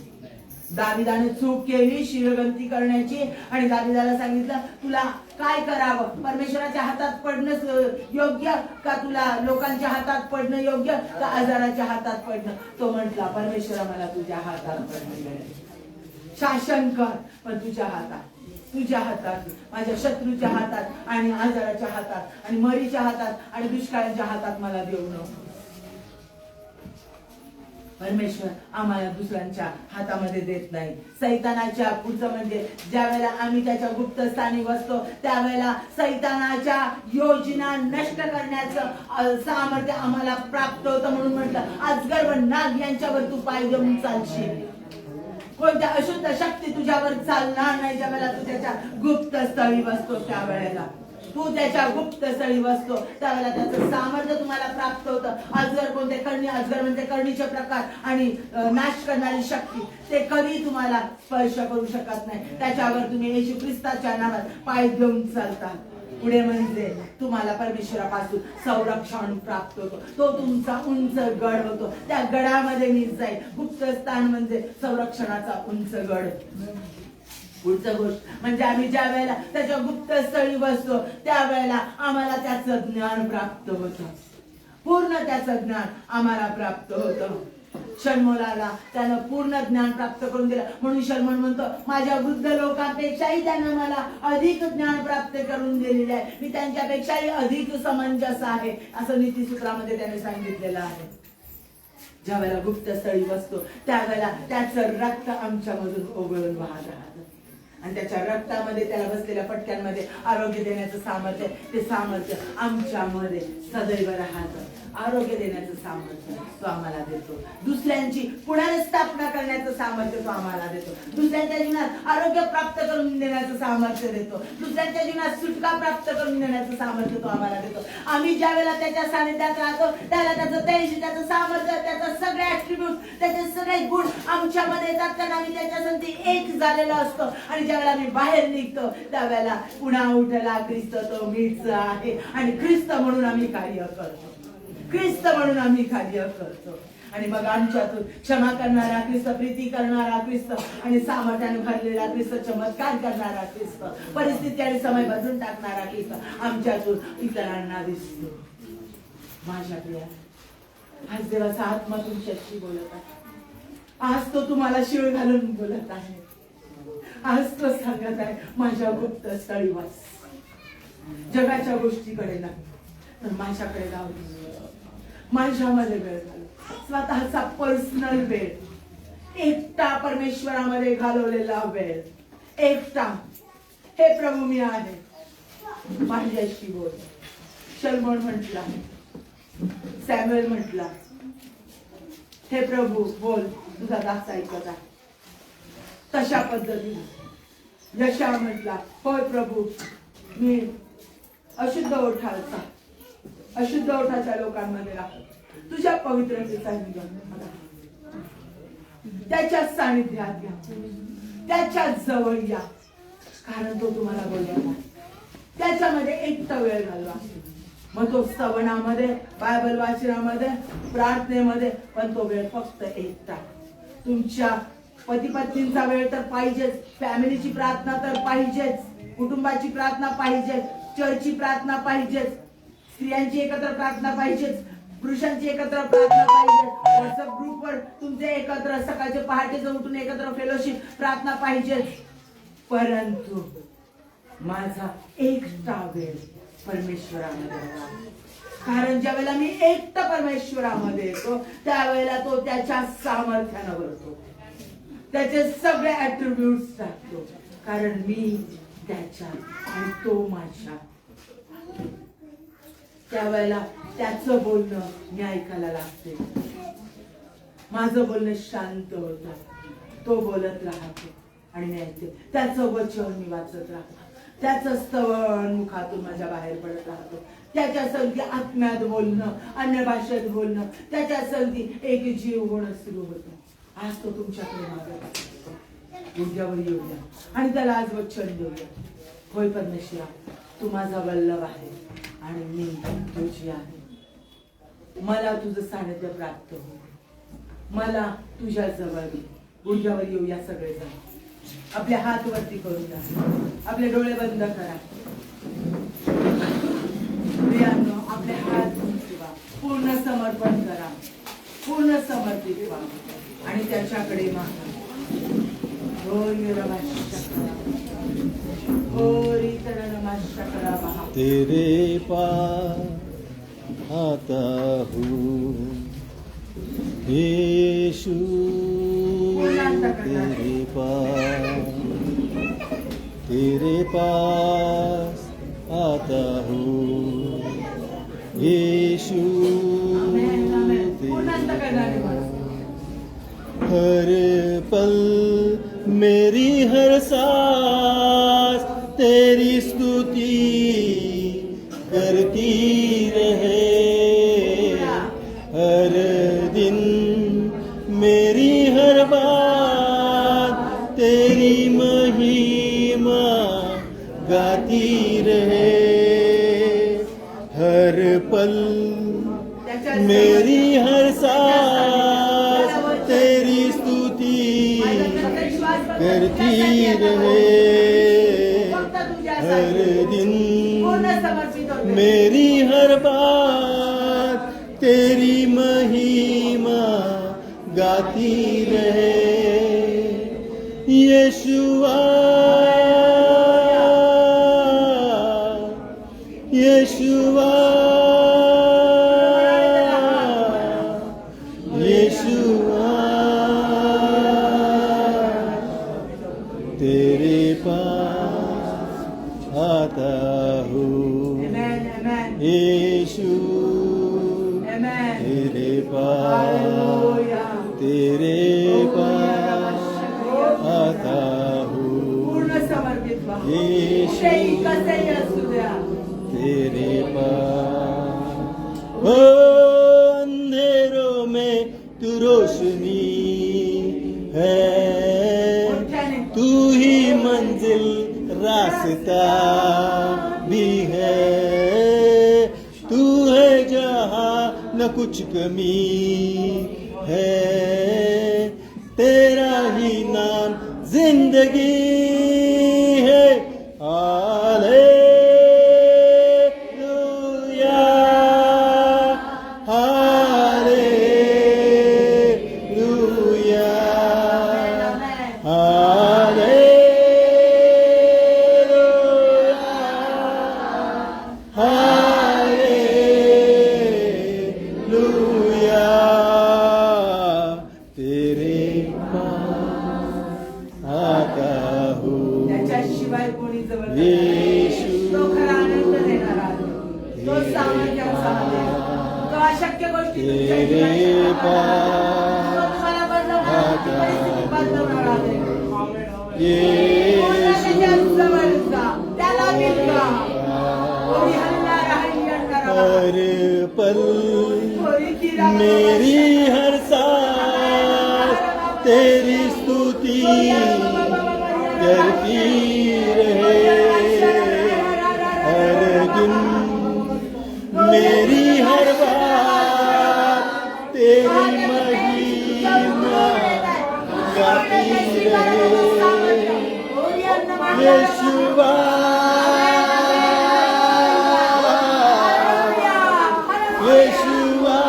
दाविदाने चूक केली शिरगंती करण्याची, आणि दाविदाला सांगितलं तुला काय करावं, परमेश्वराच्या हातात पडणं योग्य का तुला लोकांच्या हातात पडणं योग्य का आजाराच्या हातात पडणं. तो म्हटला परमेश्वरा मला तुझ्या हातात पडणं, शासन कर पण तुझ्या हातात, तुझ्या हातात, माझ्या शत्रूच्या हातात आणि आजाराच्या हातात आणि मरीच्या हातात आणि दुष्काळाच्या हातात मला देऊ नको. परमेश्वर आम्हाला दुसऱ्यांच्या हातामध्ये देत नाही. सैतानाच्या पुढचं म्हणजे ज्या वेळेला आम्ही त्याच्या गुप्त स्थानी बसतो त्यावेळेला सैतानाच्या योजना नष्ट करण्याचं सामर्थ्य आम्हाला प्राप्त होतं. म्हणून म्हटलं अजगर व नाग यांच्यावर तू पाय देऊन चालशील. कोणत्या अशुद्ध शक्ती तुझ्यावर चालणार नाही. ज्या वेळेला तू त्याच्या गुप्त स्थळी बसतो त्यावेळेला, तू त्याच्या गुप्त स्थळी बसतो त्यावेळेला त्याचं सामर्थ्य तुम्हाला प्राप्त होतं. अजगर कोणते करणी, अजगर म्हणजे करणीचे प्रकार आणि नाश करणारी शक्ती, ते कधी तुम्हाला स्पर्श करू शकत नाही. त्याच्यावर तुम्ही येशू ख्रिस्ताच्या नावात पाय घेऊन चालता. पुढे म्हणजे तुम्हाला परमेश्वरापासून संरक्षण प्राप्त होतो. तो तुमचा उंच गड होतो. त्या गडामध्ये मी जाईल. गुप्त स्थान म्हणजे संरक्षणाचा उंच गड. पुढचं गोष्ट म्हणजे आम्ही ज्या वेळेला त्याच्या गुप्त स्थळी बसतो त्यावेळेला आम्हाला त्याचं ज्ञान प्राप्त होतं. पूर्ण त्याचं ज्ञान आम्हाला प्राप्त होतं. शल्मोनाला त्यानं पूर्ण ज्ञान प्राप्त करून दिलं. म्हणून शल्मोन म्हणतो माझ्या वृद्ध लोकांपेक्षाही त्यानं मला अधिक ज्ञान प्राप्त करून दिलेले आहे. मी त्यांच्यापेक्षाही अधिक समंजस आहे, असं नीतिसूत्रामध्ये त्याने सांगितलेलं आहे. ज्या वेळेला गुप्त स्थळी बसतो त्यावेळेला त्याचं रक्त आमच्या मधून ओघळून वाहत राहतं. आणि त्याच्या रक्तामध्ये, त्याला बसलेल्या पटक्यांमध्ये आरोग्य देण्याचं सामर्थ्य, ते सामर्थ्य आमच्यामध्ये सदैव राहतं. आरोग्य देण्याचं सामर्थ्य तो आम्हाला देतो. दुसऱ्यांची पुनर्स्थापना करण्याचं सामर्थ्य तो आम्हाला देतो. दुसऱ्यांच्या जीवनात आरोग्य प्राप्त करून देण्याचं सामर्थ्य देतो. दुसऱ्यांच्या जीवनात सुटका प्राप्त करून देण्याचं सामर्थ्य तो आम्हाला देतो. आम्ही ज्या वेळेला त्याच्या सानिध्यात राहतो त्याला त्याचं तेज, त्याचं सामर्थ्य, त्याचं सगळे ऍट्रिब्यूट, त्याचे सगळे गुण आमच्यामध्ये येतात. कारण आम्ही त्याच्या संगती एक झालेलो असतो. आणि ज्या वेळेला आम्ही बाहेर निघतो त्यावेळेला पुन्हा उठला ख्रिस्त तो मीच आहे. आणि ख्रिस्त म्हणून आम्ही कार्य करतो. ख्रिस्त म्हणून आम्ही कार्य करतो. आणि मग आमच्यातून क्षमा करणारा ख्रिस्त, प्रीती करणारा ख्रिस्त आणि सामर्थ्याने भरलेला ख्रिस्त, चमत्कार करणारा ख्रिस्त, परिस्थिती आणि समय बदलून टाकणारा ख्रिस्त आमच्यातून इतरांना दिसतो. माझ्या प्रिया, आज देवाचा आत्मा तुमच्याशी बोलत आहे. आज तो तुम्हाला शिळ घालून बोलत आहे. आज तो सांगत आहे माझ्या गुप्त स्थळी वास. जगाच्या गोष्टीकडे नाही तर माझ्याकडे जाऊ. माझ्यामध्ये वेळ घालव. स्वतःचा पर्सनल वेळ, एकटा परमेश्वरामध्ये घालवलेला वेळ, एकटा. हे प्रभू मी आहे, माझ्याशी बोल. शल्मोन म्हटला, सॅम्युएल म्हटला, हे प्रभू बोल, तुझा दास ऐकत आहे. तशा पद्धतीने यशा म्हटला, होय प्रभू मी अशुद्ध ओठाचा, अशुद्ध ओठाच्या लोकांमध्ये राहतो. तुझ्या पवित्रतेचा नियम त्याच्या सानिध्यात घ्या, त्याच्या जवळ या. कारण तो तुम्हाला बोलला त्याच्यामध्ये एकटा वेळ घालवा. मग तो स्तवनामध्ये, बायबल वाचनामध्ये, प्रार्थनेमध्ये, पण तो वेळ फक्त एकटा. तुमच्या पती पत्नींचा वेळ तर पाहिजेच, फॅमिलीची प्रार्थना तर पाहिजेच, कुटुंबाची प्रार्थना पाहिजेच, चर्चची प्रार्थना पाहिजेच, स्त्रियांची एकत्र प्रार्थना पाहिजेच, पुरुषांची एकत्र प्रार्थना पाहिजे, व्हॉट्सअप ग्रुपवर तुमचे एकत्र सकाळचे पहाटेच उठून एकत्र फेलोशिप प्रार्थना पाहिजेच. परंतु माझा एकटा वेळ परमेश्वरामध्ये, कारण ज्या वेळेला मी एकटा परमेश्वरामध्ये येतो त्यावेळेला तो त्याच्या सामर्थ्यानं भरतो. त्याचे सगळे ऍट्रिब्यूट्स टाकतो, कारण मी त्याच्या आणि तो माझ्या. त्यावेळेला त्याचं बोलणं मी ऐकायला लागते. माझं बोलणं शांत होतं, तो बोलत राहतो आणि मी ऐकते. त्याचं वचन मी वाचत राहतो, त्याचं स्तवन मुखातून माझ्या बाहेर पडत राहतो. त्याच्या संगती आत्म्यात बोलणं, अन्य भाषेत बोलणं, त्याच्या संगती एक जीव होणं सुरू होतं. आज तो तुमच्याकडे मागत असतो, गुडघ्यावर येऊया आणि त्याला आज वचन देऊया. होय परमेश्वरा, तू माझा वल्लभ आहे आणि मी तुझी आहे. मला तुझं सानिध्य प्राप्त हो, मला तुझ्या जवळ घे. गुडघ्यावर येऊया सगळेजण, आपले हात वरती करूया, आपले डोळे बंद करा. प्रियांनो, आपले हात ठेवा, पूर्ण समर्पण करा, पूर्ण समर्पित व्हा आणि त्याच्याकडे मागा. तेरे पास आता हूँ यीशु, तेरे पास आता हूँ यीशु, हर पल मेरी हर सांस तेरी स्तुति करती रहे. हर दिन मेरी हर बात तेरी महिमा गाती रहे. हर पल मेरी हर सांस तेरी स्तुति करती रहे. हर दिन मेरी हर बात तेरी महिमा गाती रहे. यीशुआ, यीशुआ, यीशुआ, तेरे पास आता हूँ यीशु, तेरे पास, तेरे पास आता हूँ यीशु, तेरे पास. ओ अंधेरों में तू रोशनी है, तू ही मंजिल रास्ता भी है. तू है जहाँ न कुछ कमी है, तेरा ही नाम जिंदगी है. हालेलुया, हालेलुया, हालेलुया, हालेलुया, तेरे पास आता हूँ त्याच्याशिवाय कोणी जवळ यीशु, तो खरा आनंद देणारा, तो सामर्थ्याचा देव, तो अशक्य गोष्टी तुमच्या तेरे जीवनात पास तो तुम्हाला बदलवणारा, ती परिस्थिती बदलवणारा देव. कोणा त्याच्या जवळ जा, त्याला मिळवा. कोणी हलणारा हलणारा हर पल मेरी हर सांस तेरी स्तुति करती रहे. हर दिन मेरी हर बात तेरी महिमा गाती रहे. यीशुआ, यीशुआ,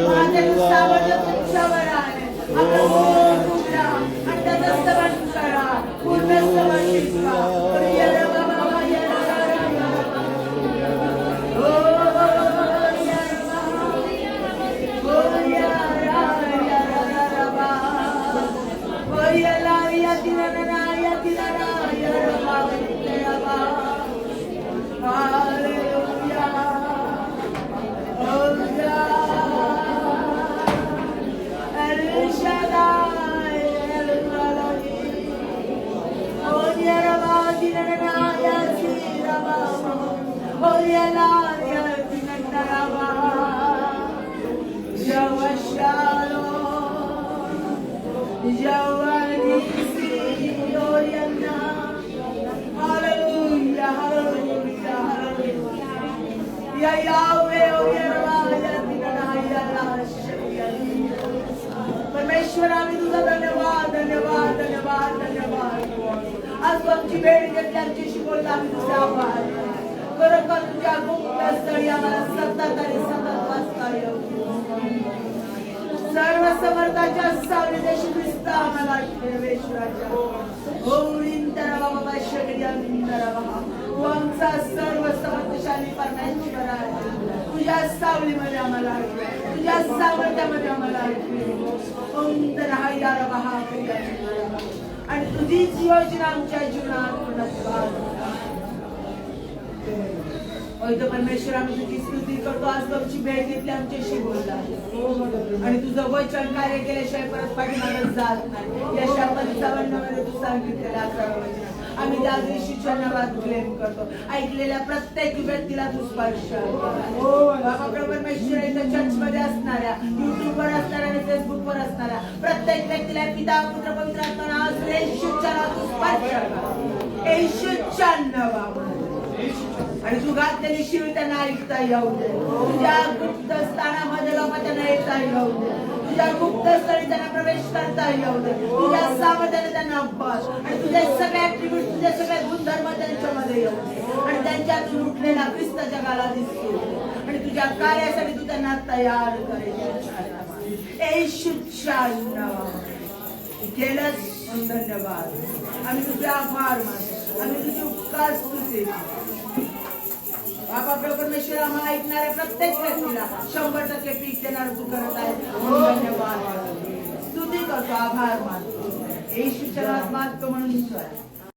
माझं सामर्थ्य तुमच्यावर आहे. आपलं बोल उघडा आणि त्याचं समर्पण करा. पूर्ण समर्पित व्हा. ये रे बाबा, ये रे बाबा. ओ, या रे बाबा. ओ, या रा, या रा, रा, रा, बा. ओ, या ला, या तिला ना, या तिला ना, या रे बाबा, या रे बाबा. Hallelujah. Oh God. El Shaddai, El Elohim. Oh Yeraba, Dinana, Yasiraba. Oh Yela, Yasinandaraba. Jehovah Shalom. Jehovah Nissi, oh Yana. Hallelujah, hallelujah, hallelujah. Ya Yahweh, oh Yerabah, ya Dinana, ya Lashaya. परमेश्वर आम्ही तुझा धन्यवाद धन्यवाद धन्यवाद धन्यवाद. आज तू आमची भेट घेतली, आमच्याशी बोलला, आम्ही तुझे आभार. खरोखर तुझ्या गुप्त स्थळी आम्हाला सतत आणि सतत वाचता येऊ. सर्व समर्थाच्या सावलीदेशी ख्रिस्त आम्हाला परमेश्वराच्या ओळींतर बाबा शगड्यांतर बाबा. तू आमचा सर्व समर्थशाली परमेश्वर आहे. तुझ्या सावलीमध्ये आम्हाला तुझ्या सामर्थ्यामध्ये आम्ला ओंतर हा यार बहा. आणि तुझीच योजना आमच्या जीवनात तो परमेश्वर आम्ही तुझी स्तुती करतो. आज तुमची भेट घेतली, आमच्याशी बोलला आणि तुझं वचन कार्य केल्याशिवाय परत पाठीमागे जात नाही. यशा 55 मध्ये तू सांगितलेलं असं वचन आम्ही त्या दिवशीच्या नावात क्लेम करतो. ऐकलेल्या प्रत्येक व्यक्तीला तू स्पर्श बाबा परमेश्वर इथं चर्च मध्ये असणाऱ्या, युट्यूब वर असणाऱ्या आणि फेसबुक वर असणाऱ्या प्रत्येक व्यक्तीला पिता पुत्र पवित्र आत्मा आज येशूच्या नावात तू स्पर्श कर. येशूच्या नावात आणि तू घातलेली शिवी त्यांना ऐकता येऊ दे. तुझ्या गुप्त स्थानामध्ये बाबा त्यांना येता येऊ दे. तुझ्या गुप्त स्थळी त्यांना प्रवेश करता येऊ दे. तुझ्या सामर्थ्याने त्यांना बस आणि तुझे सगळे ऍट्रिब्यूट, तुझे सगळे गुणधर्म त्यांच्यामध्ये येऊ दे आणि त्यांच्यातून उठलेला ख्रिस्त जगाला दिसतो आणि तुझ्या कार्यासाठी तू त्यांना तयार कर. येशूच्या नावात केलंच. धन्यवाद. आम्ही तुझे आभार मानतो. आम्ही तुझे उपकार स्तुती बाबा परमेश्वर. आम्हाला ऐकणाऱ्या प्रत्येक व्यक्तीला 100% पीक देणार तू करत आहे. धन्यवाद. स्तुती करतो, आभार मानतो. येशूच्या नावात मागतो म्हणून